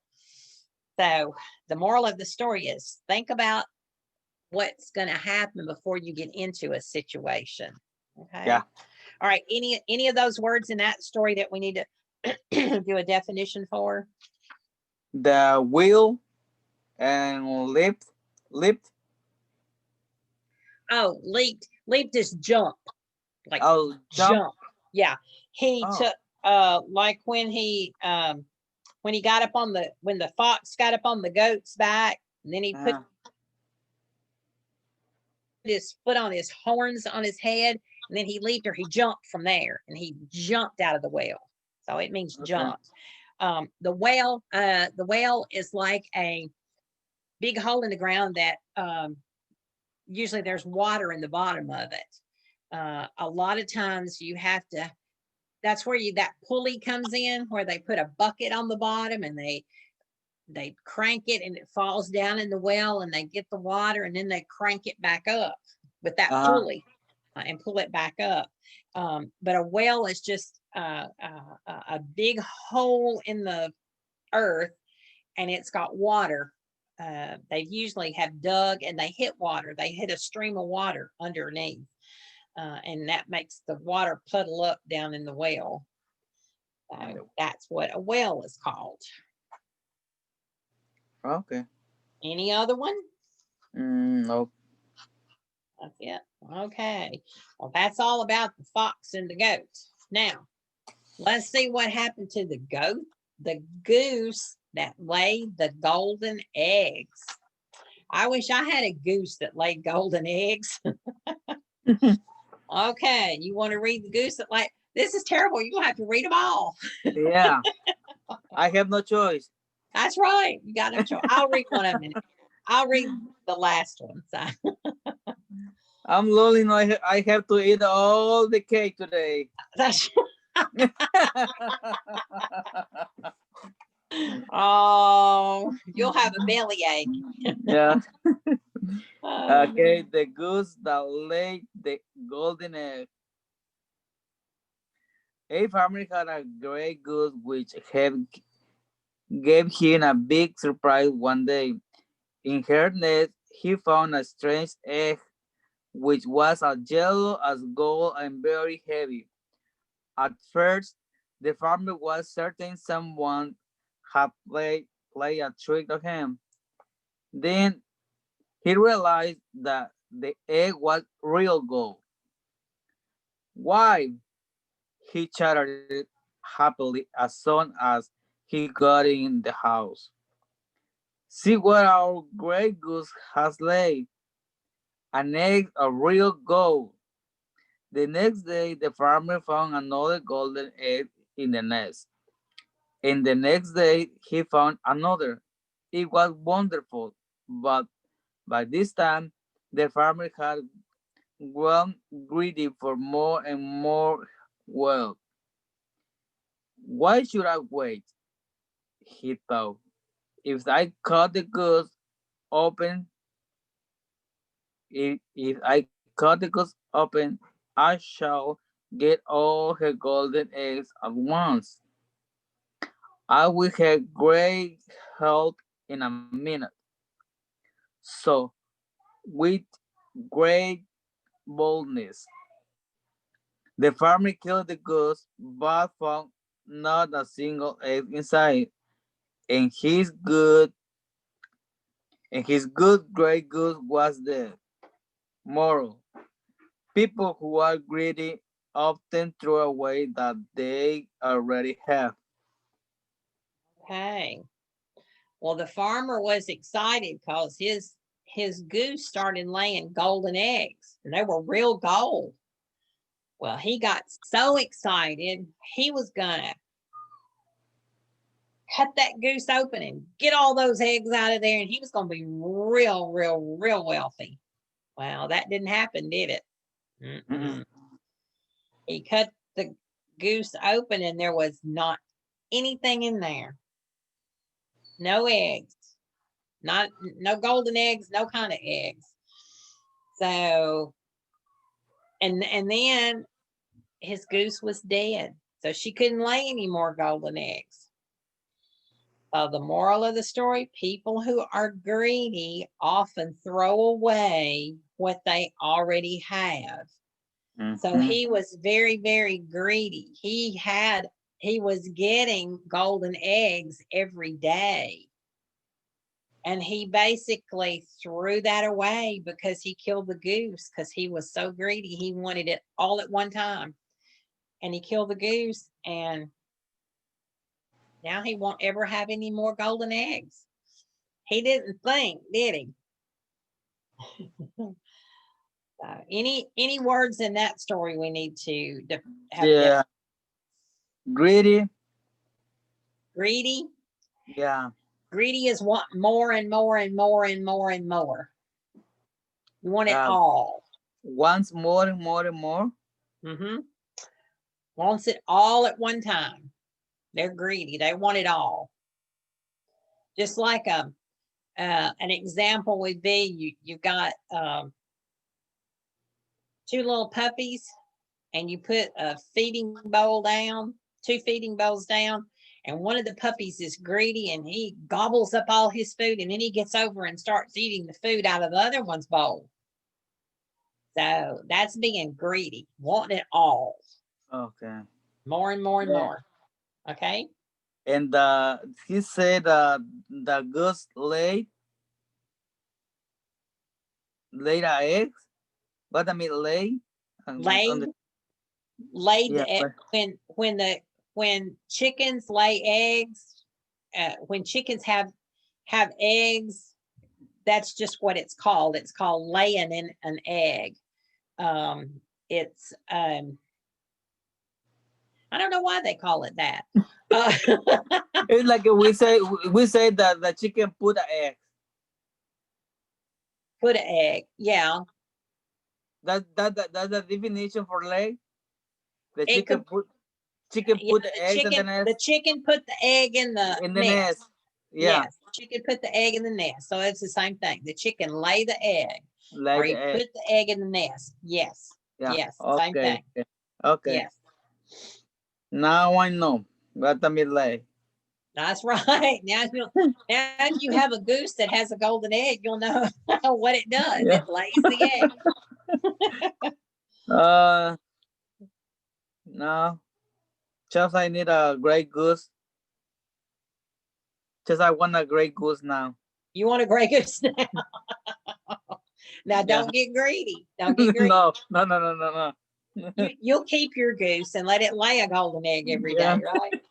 So the moral of the story is think about what's going to happen before you get into a situation. Okay. Yeah. All right. Any of those words in that story that we need to do a definition for? The wheel and leaped. Oh, leaped is jump, like Oh, jump. jump. Yeah. He Oh, took like when he got up on when the fox got up on the goat's back, and then he put uh, his foot on his horns on his head, and then he leaped, or he jumped from there, and he jumped out of the well. So it means okay. jump. The whale is like a big hole in the ground that usually there's water in the bottom of it. A lot of times you have to. That's where that pulley comes in, where they put a bucket on the bottom and they crank it and it falls down in the well, and they get the water, and then they crank it back up with that Uh-huh. pulley and pull it back up. But a well is just a big hole in the earth, and it's got water. They usually have dug and they hit water. They hit a stream of water underneath, and that makes the water puddle up down in the well. So that's what a well is called. Okay. Any other one? No. That's it. Okay. Well, that's all about the fox and the goat. Now, let's see what happened to the goat, the goose that laid the golden eggs. I wish I had a goose that laid golden eggs. Okay, you want to read the goose that laid? This is terrible. You're gonna have to read them all. Yeah, I have no choice. That's right. You got no choice. I'll read one of them. I'll read the last one. So. I'm lonely. No, I have to eat all the cake today. That's oh, you'll have a bellyache. Yeah. Oh, Okay, the goose that laid the golden egg. A farmer had a gray goose which gave him a big surprise one day. In her nest, he found a strange egg which was as yellow as gold and very heavy. At first, the farmer was certain someone had played a trick on him. Then he realized that the egg was real gold. Why? He chattered happily as soon as he got in the house. See what our great goose has laid, an egg of real gold. The next day, the farmer found another golden egg in the nest. And the next day, he found another. It was wonderful, but by this time, the farmer had grown greedy for more and more wealth. Why should I wait? He thought. If I cut the goose open, if I cut the goose open, I shall get all her golden eggs at once. I will have great health in a minute. So, with great boldness, the farmer killed the goose, but found not a single egg inside, and his good great goose was dead. Moral: people who are greedy often throw away that they already have. okay. Well, the farmer was excited because his goose started laying golden eggs, and they were real gold. Well, he got so excited, he was gonna cut that goose open and get all those eggs out of there, and he was gonna be real wealthy. Well, that didn't happen, did it? Mm-mm. Mm-mm. He cut the goose open, and there was not anything in there. No eggs. Not no golden eggs, no kind of eggs. So and then his goose was dead. So she couldn't lay any more golden eggs. The moral of the story, people who are greedy often throw away what they already have. So Mhm. he was very, very greedy. He was getting golden eggs every day. And he basically threw that away because he killed the goose because he was so greedy. He wanted it all at one time. And he killed the goose, and now he won't ever have any more golden eggs. He didn't think, did he? Any words in that story we need to have? Yeah. Greedy. Greedy. Yeah. Greedy is want more and more and more and more and more. You want it all. Wants more and more and more. Mm-hmm. Wants it all at one time. They're greedy. They want it all. Just like an example would be you've got two little puppies, and you put a feeding bowl down, two feeding bowls down, and one of the puppies is greedy and he gobbles up all his food, and then he gets over and starts eating the food out of the other one's bowl. So that's being greedy, wanting it all. Okay. More and more and more. Okay. And he said the goose laid eggs. What I mean lay on the Laid yeah. when chickens lay eggs, when chickens have eggs, that's just what it's called. It's called laying in an egg. It's I don't know why they call it that. It's like we say that the chicken put an egg. Put an egg, yeah. That's the definition for lay. The It could, chicken yeah, put the eggs in the nest. the chicken put the egg in the nest. Yeah. Yes, chicken put the egg in the nest. So it's the same thing. The chicken lay the egg, Lay or the he egg. put the egg in the nest. Yes. Yeah. Yes. Same Okay. thing. Okay. Yes. Now I know what I mean lay. That's right. Now if you have a goose that has a golden egg, you'll know what it does. Yeah. It lays the egg. No. Just I need a great goose. Just I want a great goose now. You want a gray goose now? Now don't get greedy. Don't get greedy. No. You'll keep your goose and let it lay a golden egg every day, right?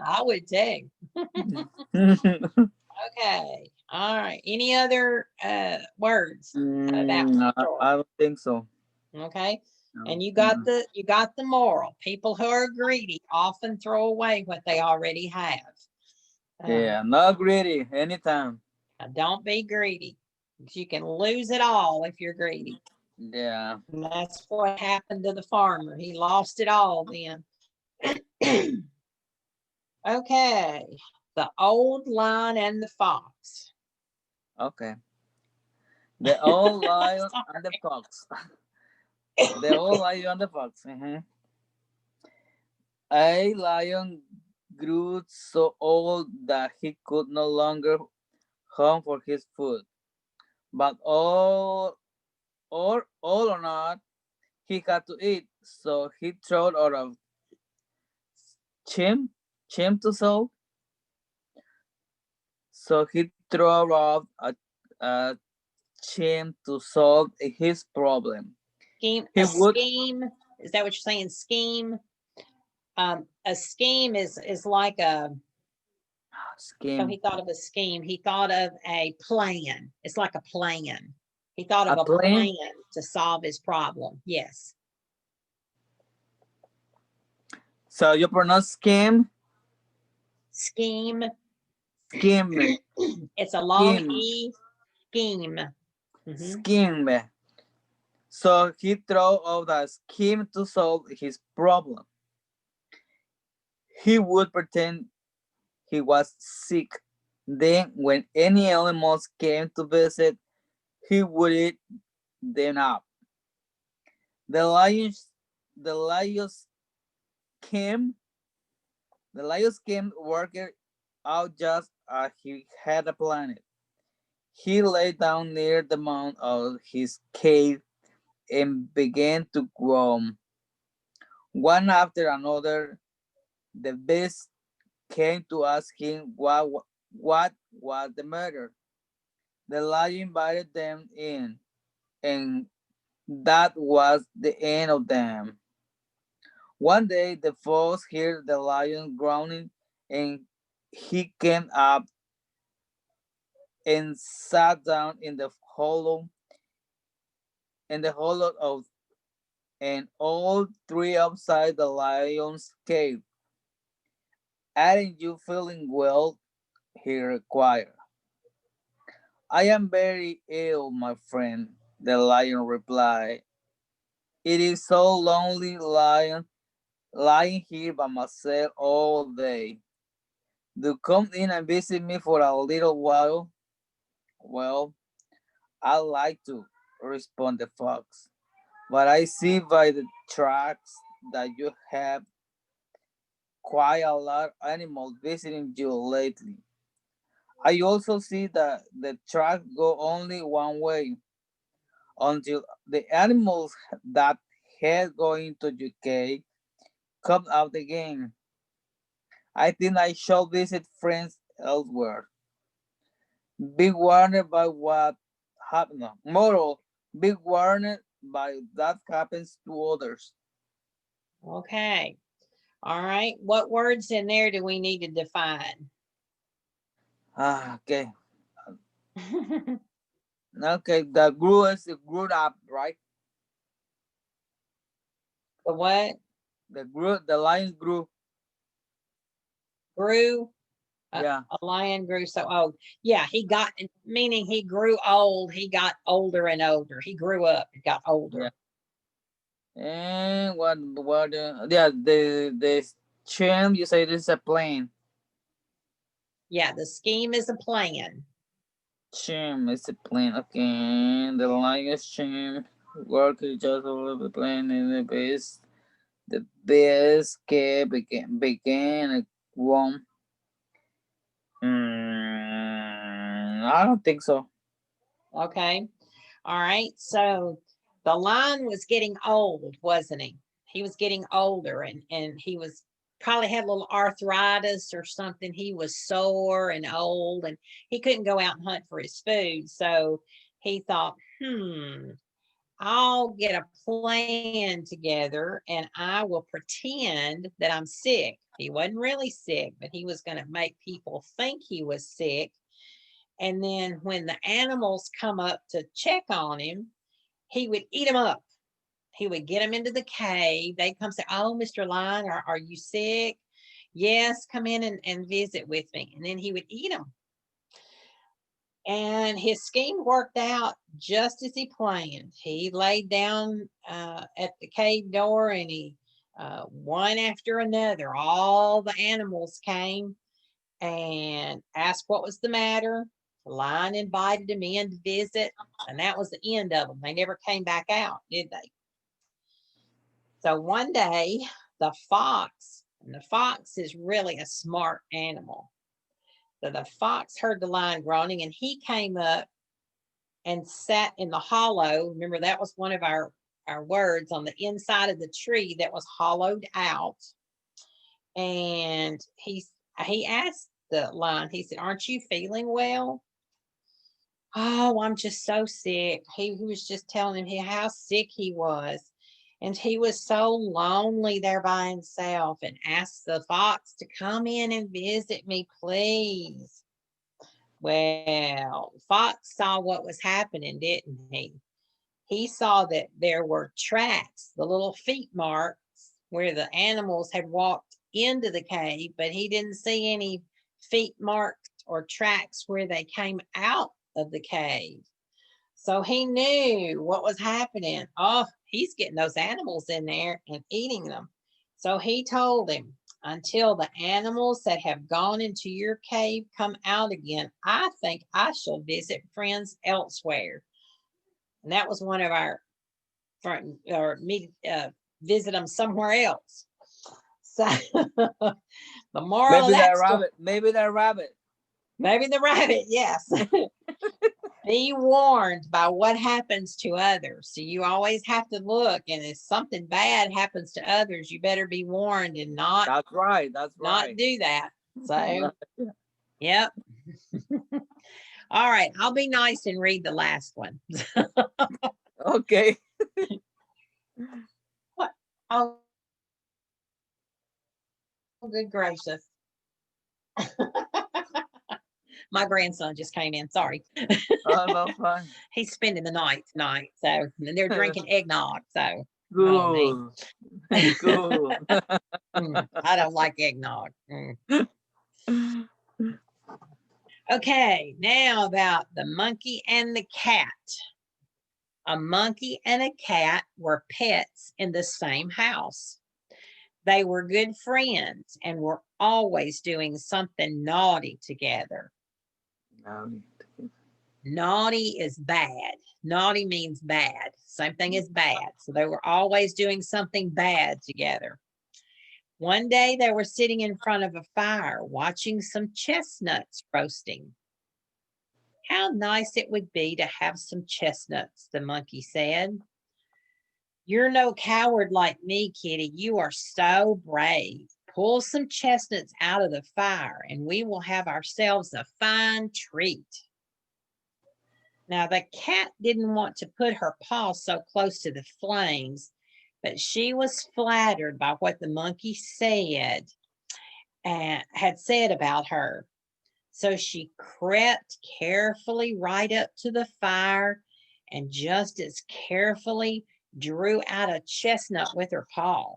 I would too. Okay. All right. Any other words about No, story? I don't think so. Okay. No. And you got the moral. People who are greedy often throw away what they already have. Yeah, not greedy anytime. Don't be greedy. You can lose it all if you're greedy. Yeah. And that's what happened to the farmer. He lost it all then. Okay. The Old Lion and the Fox. Okay. The old lion and the fox. The old lion and the fox. A lion grew so old that he could no longer hunt for his food. But all or not, he had to eat. So he threw out of chim to solve. So he threw out a chim to solve his problem. Scheme. He would Scheme. Is that what you're saying? Scheme. A scheme is like a. So he thought of a scheme. He thought of a plan. It's like a plan. He thought of a plan to solve his problem. Yes. So you pronounce scheme? Scheme. Scheme. It's a long E. Scheme. Scheme. So he threw out a scheme to solve his problem. He would pretend he was sick. Then when any animals came to visit, he would eat them up. The lions came worker out just as he had planned. He lay down near the mouth of his cave and began to groan. One after another, the beasts came to ask him what was the matter. The lion invited them in, and that was the end of them. One day the fox heard the lion growling, and he came up and sat down in the hollow of, and all three outside the lion's cave. Aren't you feeling well? He inquired. I am very ill, my friend, the lion replied. It is so lonely lying here by myself all day. Do come in and visit me for a little while. Well, I like to, responded the fox. But I see by the tracks that you have quite a lot of animals visiting you lately. I also see that the tracks go only one way until the animals that head going to UK come out again. I think I shall visit friends elsewhere. Be warned by what happened. Moral, be warned by that happens to others. Okay. All right. What words in there do we need to define? Okay. Okay, the grew is grew up, right? The what? The lion grew. Grew. Yeah, A lion grew so old. Yeah, he got, meaning he grew old. He got older and older. He grew up and got yeah. older. And yeah, the champ you say this is a plane. Yeah, the scheme is a plan. Chim is a plane. Okay, the lion's chim work just over the plane in the base. The base care began a warm. I don't think so. Okay. All right. So the lion was getting old, wasn't he? He was getting older, and he was probably had a little arthritis or something. He was sore and old, and he couldn't go out and hunt for his food. So he thought, I'll get a plan together and I will pretend that I'm sick. He wasn't really sick, but he was going to make people think he was sick. And then when the animals come up to check on him, he would eat them up. He would get them into the cave. They'd come say, "Oh, Mr. Lion, are you sick? Yes, come in and visit with me." And then he would eat them. And his scheme worked out just as he planned. He laid down at the cave door, and one after another, all the animals came and asked what was the matter. The lion invited him in to visit, and that was the end of them. They never came back out, did they? So one day, and the fox is really a smart animal. So the fox heard the lion groaning, and he came up and sat in the hollow. Remember, that was one of our words, on the inside of the tree that was hollowed out. And he asked the lion, he said, "Aren't you feeling well?" "Oh, I'm just so sick." He was just telling him how sick he was. And he was so lonely there by himself, and asked the fox to come in and visit me, please. Well, Fox saw what was happening, didn't he? He saw that there were tracks, the little feet marks where the animals had walked into the cave, but he didn't see any feet marks or tracks where they came out of the cave. So he knew what was happening. Oh, he's getting those animals in there and eating them. So he told him, "Until the animals that have gone into your cave come out again, I think I shall visit friends elsewhere." And that was one of our friend, or me visit them somewhere else. So the moral Maybe of that that story, rabbit. Maybe that rabbit. maybe the rabbit, yes. Be warned by what happens to others. So you always have to look, and if something bad happens to others, you better be warned and not That's right. That's not right. do that. So, yep. All right, I'll be nice and read the last one. Okay. What? Oh, good gracious. My grandson just came in. Sorry. Oh, no fun. He's spending the night tonight. So, and they're drinking eggnog. So, oh, me. Cool. Cool. I don't like eggnog. Okay, now about the monkey and the cat. A monkey and a cat were pets in the same house. They were good friends and were always doing something naughty together. Naughty is bad. Naughty means bad. Same thing as bad. So they were always doing something bad together. One day they were sitting in front of a fire watching some chestnuts roasting. How nice it would be to have some chestnuts, the monkey said. You're no coward like me, Kitty. You are so brave. Pull some chestnuts out of the fire and we will have ourselves a fine treat. Now, the cat didn't want to put her paw so close to the flames, but she was flattered by what the monkey said and had said about her. So she crept carefully right up to the fire and just as carefully drew out a chestnut with her paw.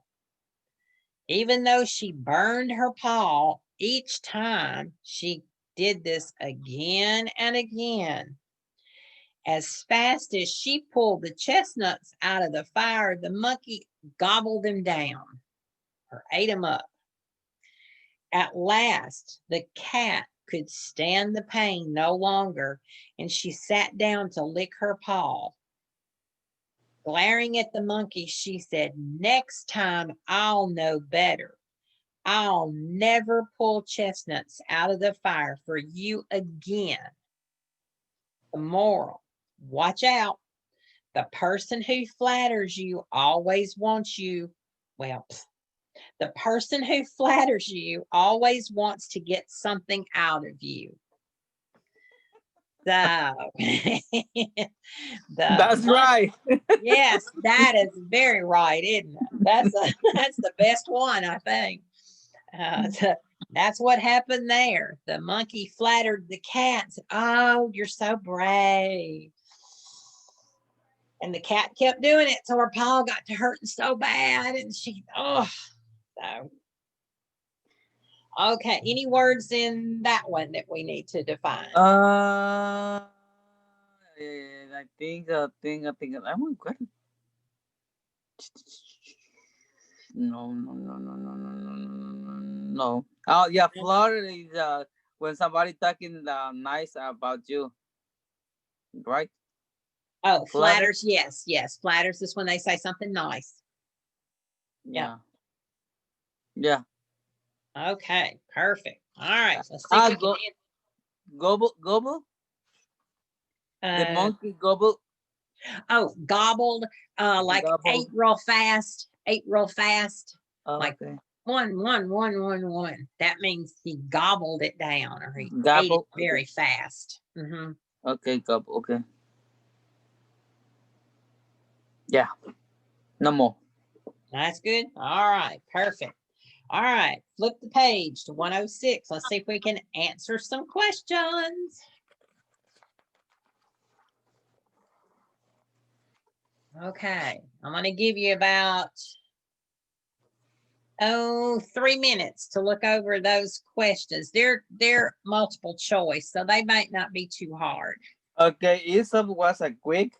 Even though she burned her paw each time, she did this again and again. As fast as she pulled the chestnuts out of the fire, the monkey gobbled them down or ate them up. At last, the cat could stand the pain no longer, and she sat down to lick her paw. Glaring at the monkey, she said, next time I'll know better. I'll never pull chestnuts out of the fire for you again. The moral, watch out. The person who flatters you always wants you, well, the person who flatters you always wants to get something out of you. So, That's right. yes, that is very right, isn't it? That's the best one, I think. That's what happened there. The monkey flattered the cat. Said, oh, you're so brave. And the cat kept doing it, so her paw got to hurting so bad, and she, oh, so. Okay, any words in that one that we need to define? I think, I'm good. No, no, no, no, no, no, no, no, no, no. Oh, yeah, flirt is when somebody talking nice about you, right? Oh, Flatter. flatters, yes, yes. Flatters is when they say something nice. Yeah. Yeah. Okay, perfect. All right, let's see if we can Gobble, gobble. The monkey gobble. oh, gobbled, like Gobble. ate real fast, Oh, like okay. one. That means he gobbled it down or he ate it Gobble. very Okay. fast. Mm-hmm. Okay, gobble. Okay. Yeah. No more. That's good. All right, perfect. All right, flip the page to 106. Let's see if we can answer some questions. Okay, I'm going to give you about 3 minutes to look over those questions. They're multiple choice, so they might not be too hard. Okay, Aesop was a Greek.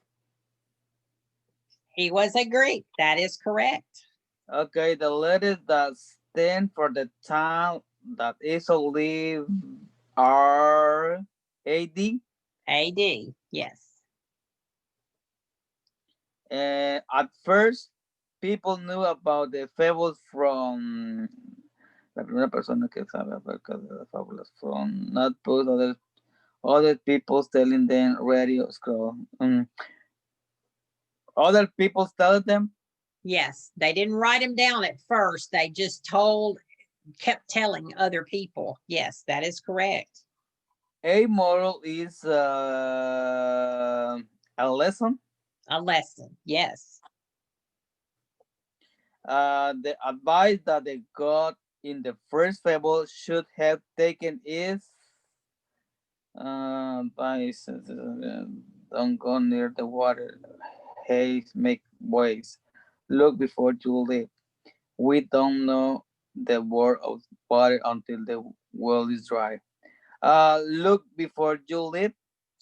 He was a Greek. That is correct. Okay, the letters that stand for the town that Aesop lived are AD. AD, yes. At first, people knew about the fables from la primera persona que sabe acerca de las fábulas from not books, other people telling them radio scroll. Other people tell them. Yes, they didn't write them down at first. They just kept telling other people. Yes, that is correct. A moral is a lesson. A lesson. Yes. The advice that they got in the first fable should have taken is advice. Don't go near the water. Haste make waves. Look before you leap. We don't know the word of water until the well is dry. Look before you leap.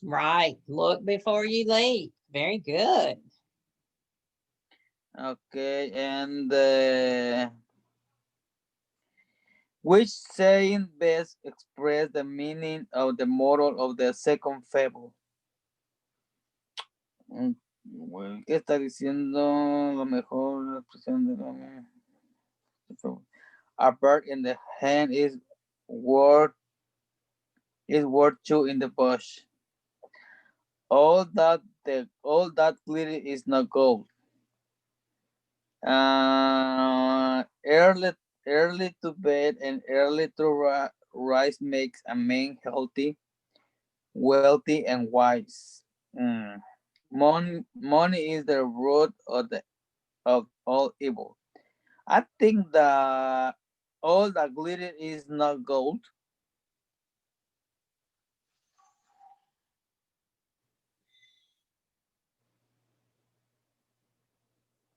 Right. Look before you leap. Very good. Okay, and which saying best express the meaning of the moral of the second fable? Well, ¿qué está diciendo? Lo mejor la expresión de a bird in the hand worth two in the bush. All that glitter is not gold. Early to bed and early to rise makes a man healthy, wealthy, and wise. Money is the root of all evil. I think that all that glitter is not gold.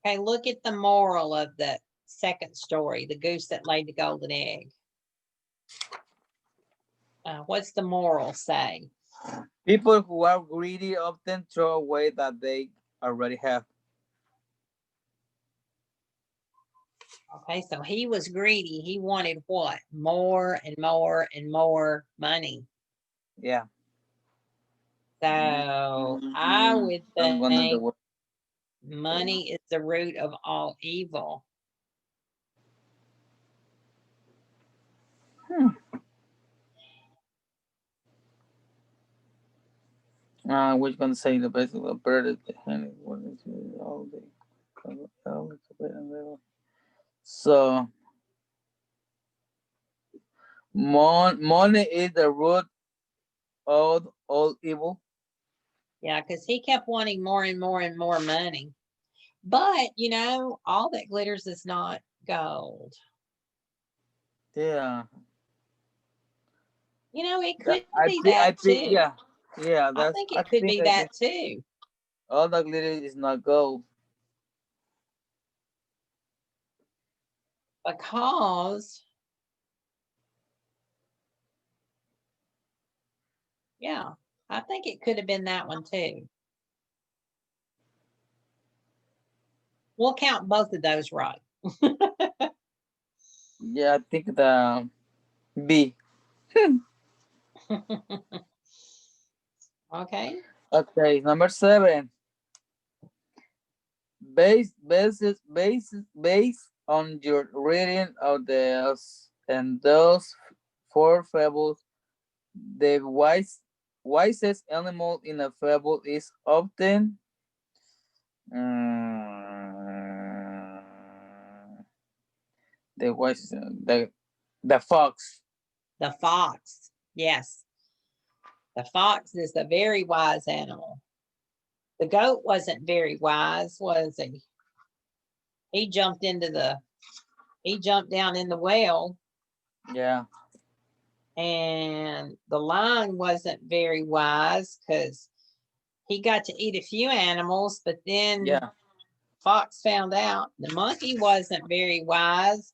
Okay, look at the moral of the second story, the goose that laid the golden egg. What's the moral say? People who are greedy often throw away that they already have. Okay, so he was greedy. He wanted what? More and more and more money. Yeah. So I would Don't go near the think water. money is the root of all evil. Which one say the best of the bird at the hand? What is it? All day. So money is the root of all evil. Yeah, because he kept wanting more and more and more money. But, all that glitters is not gold. Yeah. It could be that I think too. yeah. Yeah, I that's think I it could think be I that think too. all the glitter is not gold. Because, yeah, I think it could have been that one too. We'll count both of those right. Yeah, I think the B. Okay. Okay, number 7. Based on your reading of those 4 fables, the wisest animal in a fable is often the wisest the fox. The fox. Yes. The fox is a very wise animal. The goat wasn't very wise, was he? He jumped down in the well. Yeah. And the lion wasn't very wise because he got to eat a few animals, but then Yeah. Fox found out. The monkey wasn't very wise.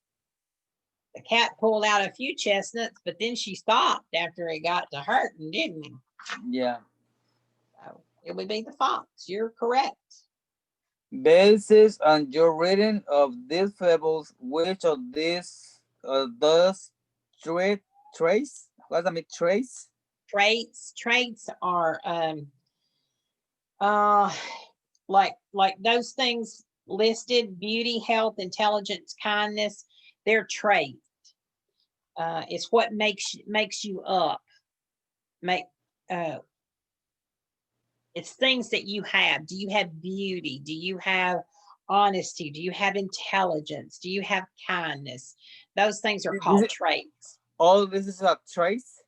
The cat pulled out a few chestnuts, but then she stopped after it got to hurting, didn't it? Yeah. So it would be the fox. You're correct. Basis on your reading of these fables, which of these does trace? What does that mean? Trace? Traits are uh like those things listed: beauty, health, intelligence, kindness. They're traits. It's what makes you up. Make It's things that you have. Do you have beauty? Do you have honesty? Do you have intelligence? Do you have kindness? Those things are Is called it traits. all this is a trace?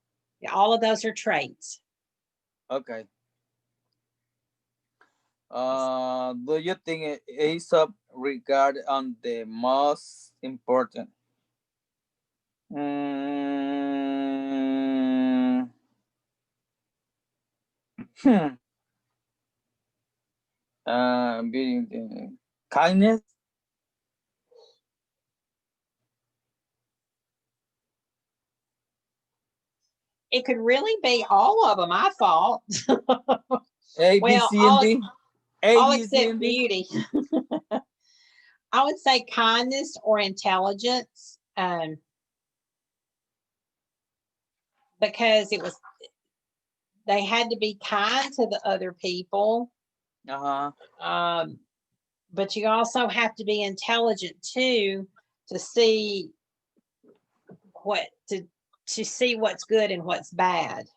All of those are traits. Okay. Do you think Aesop regard on the most important? Mm, hmm. Being kindness. It could really be all of them, I thought. A, B, Well, C, and D. A, all B, C, except and D. beauty. I would say kindness or intelligence, because they had to be kind to the other people. Um, but you also have to be intelligent too, to see what to see what's good and what's bad.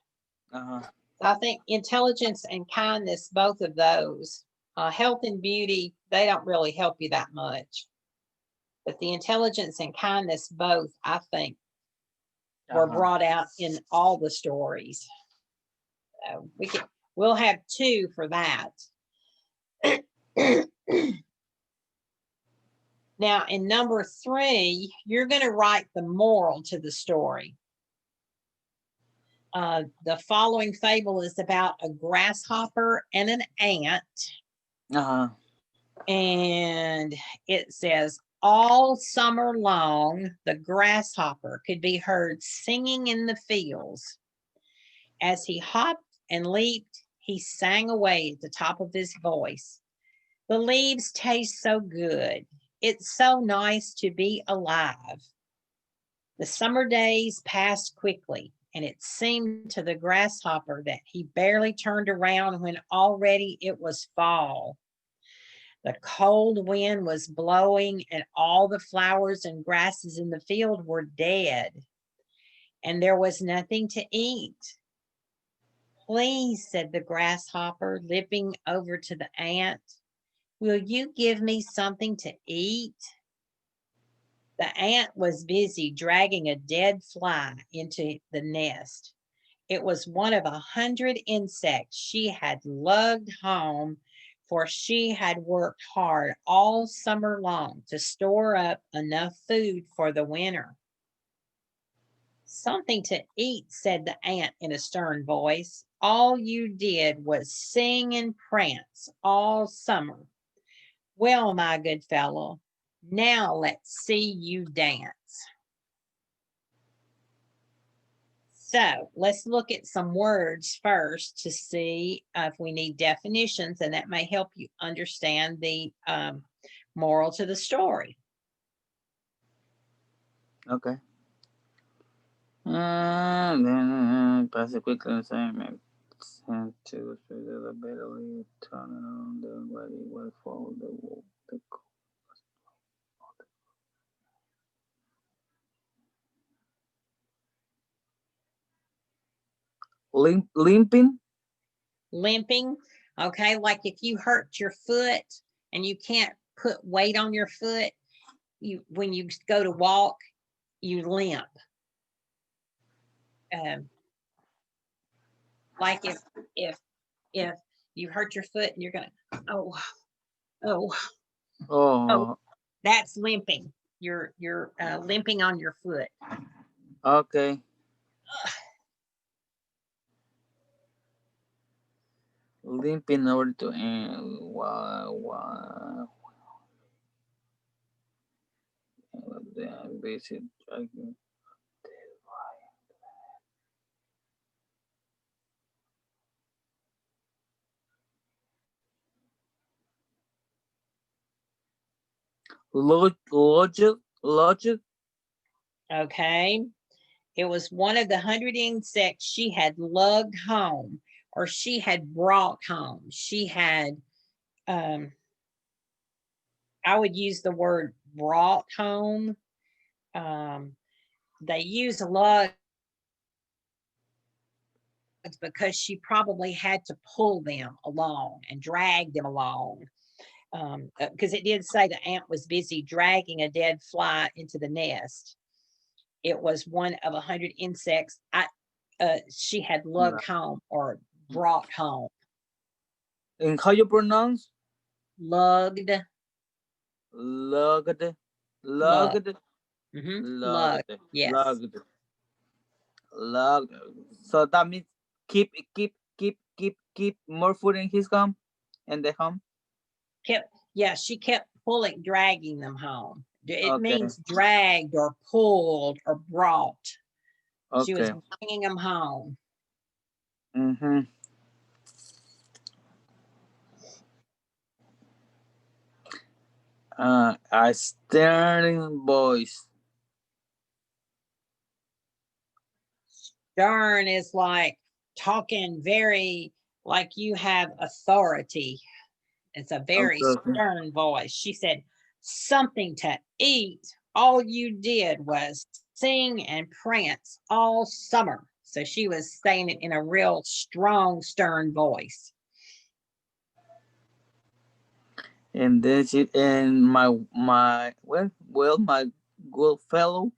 Uh-huh. So I think intelligence and kindness, both of those, health and beauty, they don't really help you that much. But the intelligence and kindness, both, I think, were brought out in all the stories. So we'll have 2 for that. Now, in number 3, you're going to write the moral to the story. The following fable is about a grasshopper and an ant. And it says, all summer long, the grasshopper could be heard singing in the fields. As he hopped and leaped, he sang away at the top of his voice. The leaves taste so good. It's so nice to be alive. The summer days passed quickly, and it seemed to the grasshopper that he barely turned around when already it was fall. The cold wind was blowing, and all the flowers and grasses in the field were dead, and there was nothing to eat. Please, said the grasshopper, lipping over to the ant, will you give me something to eat? The ant was busy dragging a dead fly into the nest. It was one of 100 insects she had lugged home, for she had worked hard all summer long to store up enough food for the winter. Something to eat, said the ant in a stern voice. All you did was sing and prance all summer. Well, my good fellow, now let's see you dance. So let's look at some words first to see if we need definitions, and that may help you understand the moral to the story. Okay. And then pass it quickly and say, sent to the battery, turn around the body, will follow the wall, the limping. Limping, okay, like if you hurt your foot and you can't put weight on your foot, when you go to walk, you limp. Like if you hurt your foot and you're gonna oh, that's limping. You're limping on your foot. Okay. Limping over to basic dragging. Logic. Okay. It was one of the 100 insects she had lugged home, or she had brought home. She had I would use the word brought home. They use lugs because she probably had to pull them along and drag them along. Because it did say the ant was busy dragging a dead fly into the nest. It was one of 100 insects she had lugged home or brought home. And how you pronounce? Lugged. Lugged. Lug. Lugged. Lug. Lugged. Yes. Lugged. Lugged. So that means keep more food in his home and the home. She kept pulling, dragging them home. It Okay. means dragged or pulled or brought. She was Okay. bringing them home. Mm-hmm. A stern voice. Stern is like talking very, like you have authority. It's a very Okay. stern voice. She said, something to eat. All you did was sing and prance all summer. So she was saying it in a real strong, stern voice. And then she and my my good fellow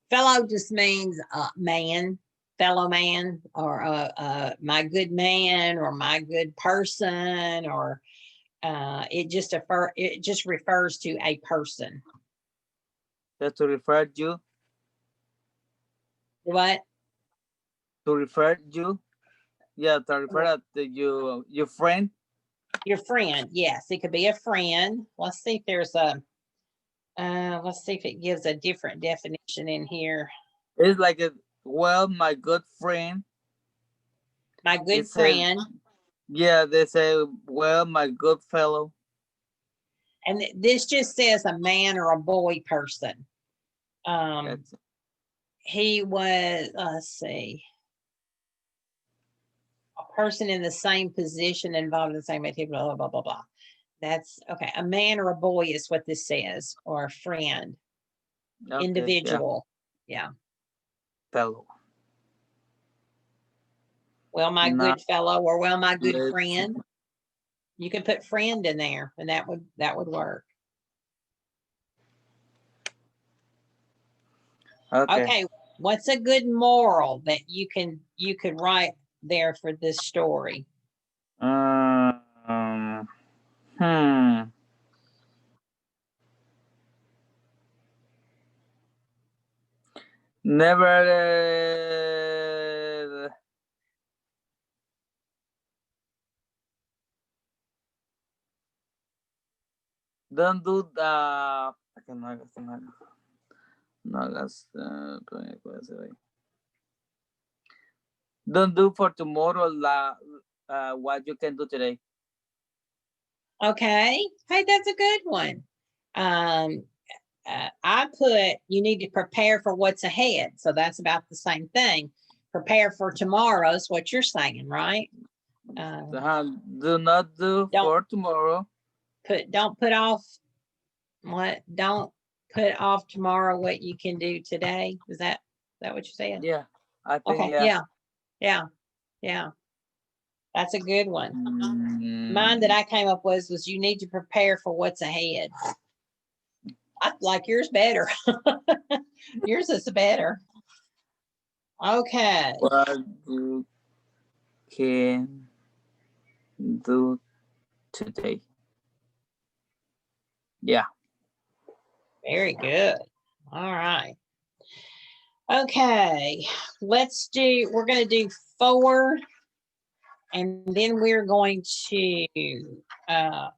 Fellow just means man, fellow man, or my good man, or my good person, or it just refers to a person. just to refer you What? to refer you. Yeah, to refer to your friend. Your friend, yes, it could be a friend. Let's see if there's a let's see if it gives a different definition in here. It's like my good friend. My good friend. Yeah, they say, well, my good fellow. And this just says a man or a boy person. He was, let's see, a person in the same position involved in the same activity, blah, blah, blah, blah. That's okay. A man or a boy is what this says, or a friend, individual. Yeah. Fellow. Well, my good fellow, or well, my good friend. You can put friend in there, and that would work. Okay. What's a good moral that you could write there for this story? Never don't do the don't do for tomorrow what you can do today. Okay. Hey, that's a good one. I put you need to prepare for what's ahead. So that's about the same thing. Prepare for tomorrow is what you're saying, right? Do not do for tomorrow. Don't put off tomorrow what you can do today. Is that what you said? Yeah. I think okay, yeah. That's a good one. Mine that I came up with was you need to prepare for what's ahead. I like yours better. Yours is better. Okay. What you can do today. Yeah. Very good. All right. Okay. We're going to do 4, and then we're going to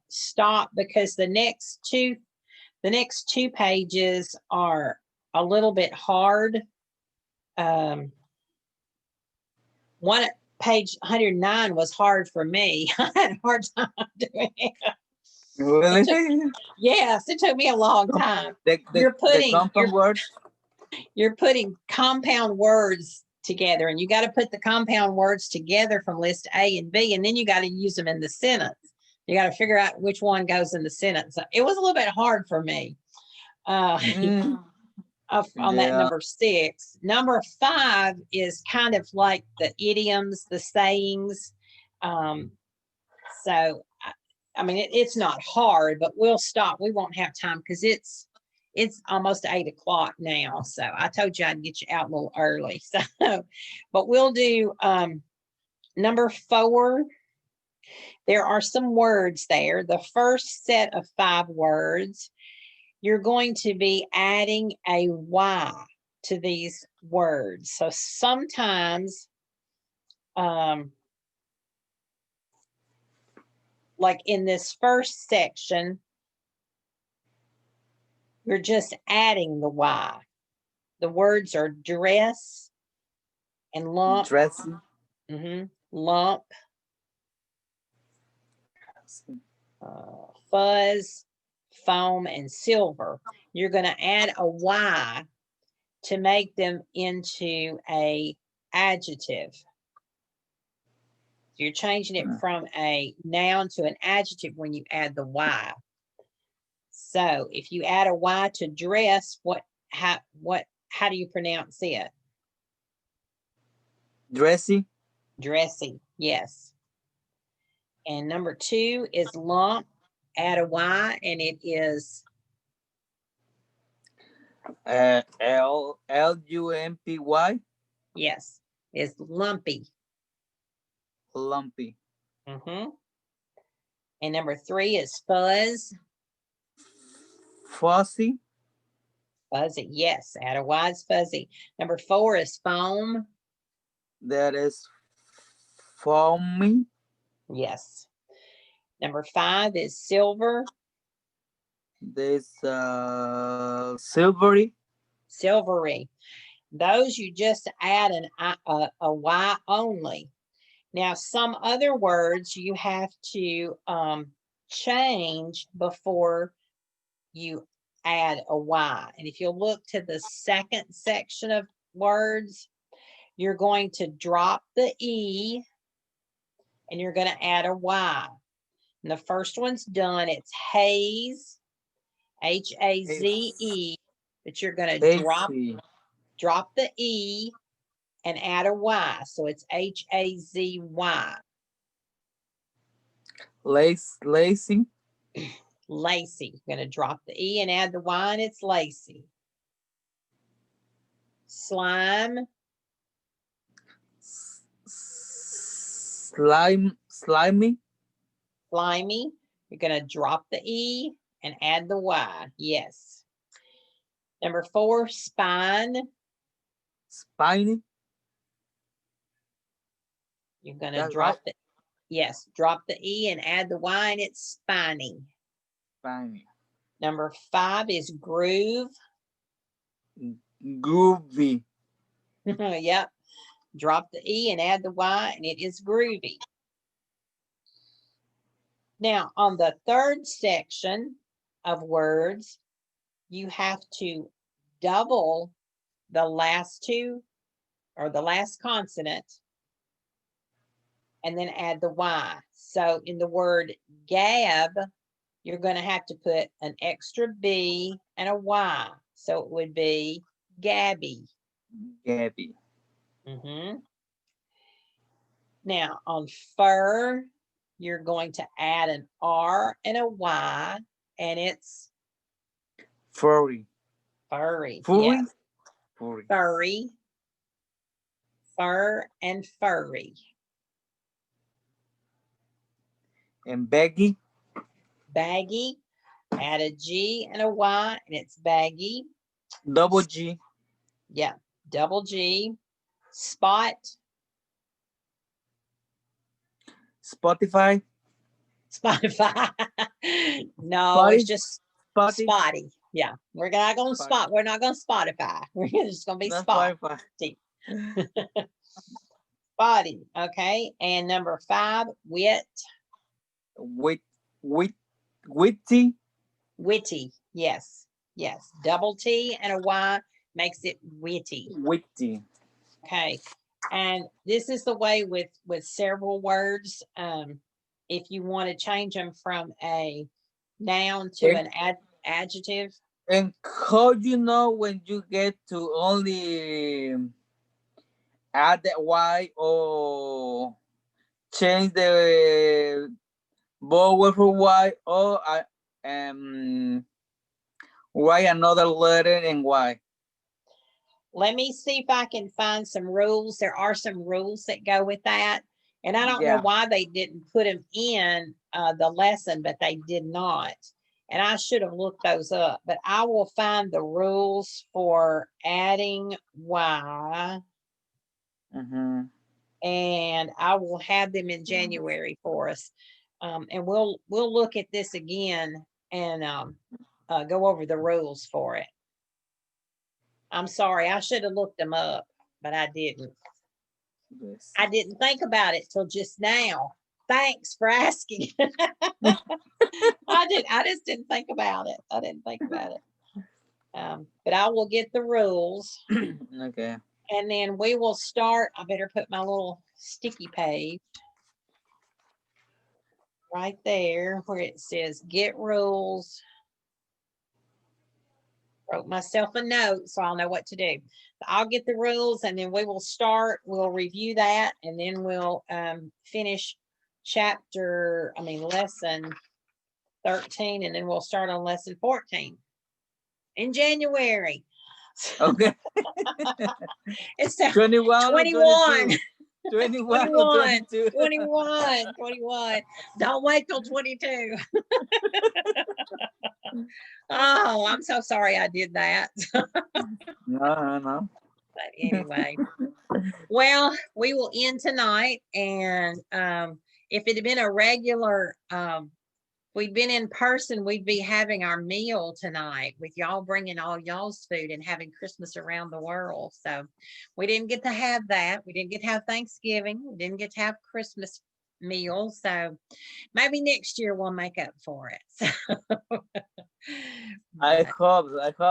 stop because the next two pages are a little bit hard. One page 109 was hard for me. I had a hard time doing it. Really? Yes, it took me a long time. The compound words. You're putting compound words together, and you got to put the compound words together from list A and B, and then you got to use them in the sentence. You got to figure out which one goes in the sentence. It was a little bit hard for me on that Yeah. number 6. Number 5 is kind of like the idioms, the sayings. So, I mean, it's not hard, but we'll stop. We won't have time because it's almost 8 o'clock now. So I told you I'd get you out a little early. So, but we'll do number 4. There are some words there. The first set of 5 words, you're going to be adding a Y to these words. So sometimes, like in this first section, you're just adding the Y. The words are dress and lump. Dressing. Lump. Fuzz, foam, and silver. You're going to add a Y to make them into a adjective. You're changing it from a noun to an adjective when you add the Y. So if you add a Y to dress, how do you pronounce it? Dressy. Dressy, yes. And number 2 is lump. Add a Y, and it is Lumpy. yes, it's lumpy. Lumpy. And number 3 is fuzz. Fuzzy. Fuzzy, yes. Add a Y, it's fuzzy. Number 4 is foam. That is foamy. Yes. Number 5 is silver. There's silvery. Silvery. Those you just add a Y only. Now, some other words you have to change before you add a Y. And if you look to the second section of words, you're going to drop the E and you're going to add a Y. And the first one's done. It's haze, Haze, but you're going to drop the E and add a Y. So it's Hazy. Lacy. Lacy. You're going to drop the E and add the Y, and it's lacy. Slime. Slimy. Slimy. You're going to drop the E and add the Y. Yes. Number 4, spine. Spiny. You're going to drop the drop the E and add the Y, and it's spiny. Spiny. Number 5 is groove. Groovy. Yep. Drop the E and add the Y, and it is groovy. Now, on the third section of words, you have to double the last 2 or the last consonant and then add the Y. So in the word gab, you're going to have to put an extra B and a Y. So it would be Gabby. Gabby. Now on fur, you're going to add an R and a Y, and it's furry. Furry. Furry. Yeah. Furry. Furry. Fur and furry. And baggy. Baggy. Add a G and a Y, and it's baggy. Double G. Yeah, double G. Spot. Spotify. Spotify. No, Spotty. it's just spotty. Yeah, we're not going to spot. We're not going to Spotify. We're just going to be spotty. Spotty. Okay, and number 5, wit. Witty. Witty. Yes. Yes. Double T and a Y makes it witty. Witty. Okay. And this is the way with several words. If you want to change them from a noun to an adjective. And how do you know when you get to only add the Y or change the vowel for Y, or write another letter in Y? Let me see if I can find some rules. There are some rules that go with that. And I don't know Yeah. why they didn't put them in the lesson, but they did not. And I should have looked those up, but I will find the rules for adding Y. Mm-hmm. And I will have them in January for us. And we'll look at this again and go over the rules for it. I'm sorry, I should have looked them up, but I didn't. Yes. I didn't think about it till just now. Thanks for asking. I just didn't think about it. I didn't think about it. But I will get the rules. Okay. And then we will start. I better put my little sticky page right there where it says get rules. Wrote myself a note so I'll know what to do. I'll get the rules and then we will start. We'll review that and then we'll finish lesson 13, and then we'll start on lesson 14 in January. Okay. It's 21 or 21. 21 or 22. 21. Don't wait till 22. Oh, I'm so sorry I did that. No. But anyway, well, we will end tonight. And if it had been a regular, we'd been in person, we'd be having our meal tonight with y'all bringing all y'all's food and having Christmas around the world. So we didn't get to have that. We didn't get to have Thanksgiving. We didn't get to have Christmas meal. So maybe next year we'll make up for it. I hope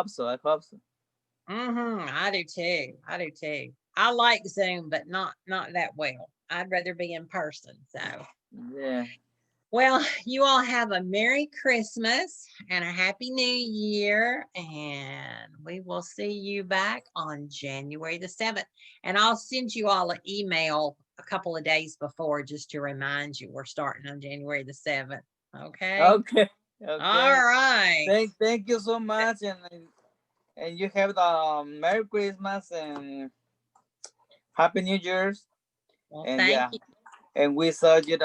so. I do too. I like Zoom, but not that well. I'd rather be in person. So Yeah. well, you all have a Merry Christmas and a Happy New Year. And we will see you back on January the 7th. And I'll send you all an email a couple of days before just to remind you we're starting on January the 7th. Okay. Okay. All right. Thank you so much. And you have the Merry Christmas and Happy New Year's. Well, And thank yeah. you. And we saw you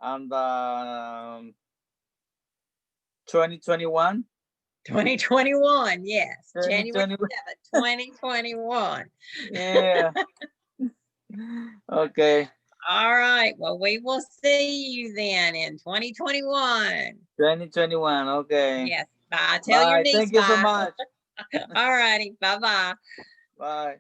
on the 2021. 2021, yes. January 2021. 7th, 2021. Yeah. Okay. All right. Well, we will see you then in 2021. 2021. Okay. Yes. Bye. Tell your Bye. niece Thank you so bye. much. All righty. Bye-bye. Bye.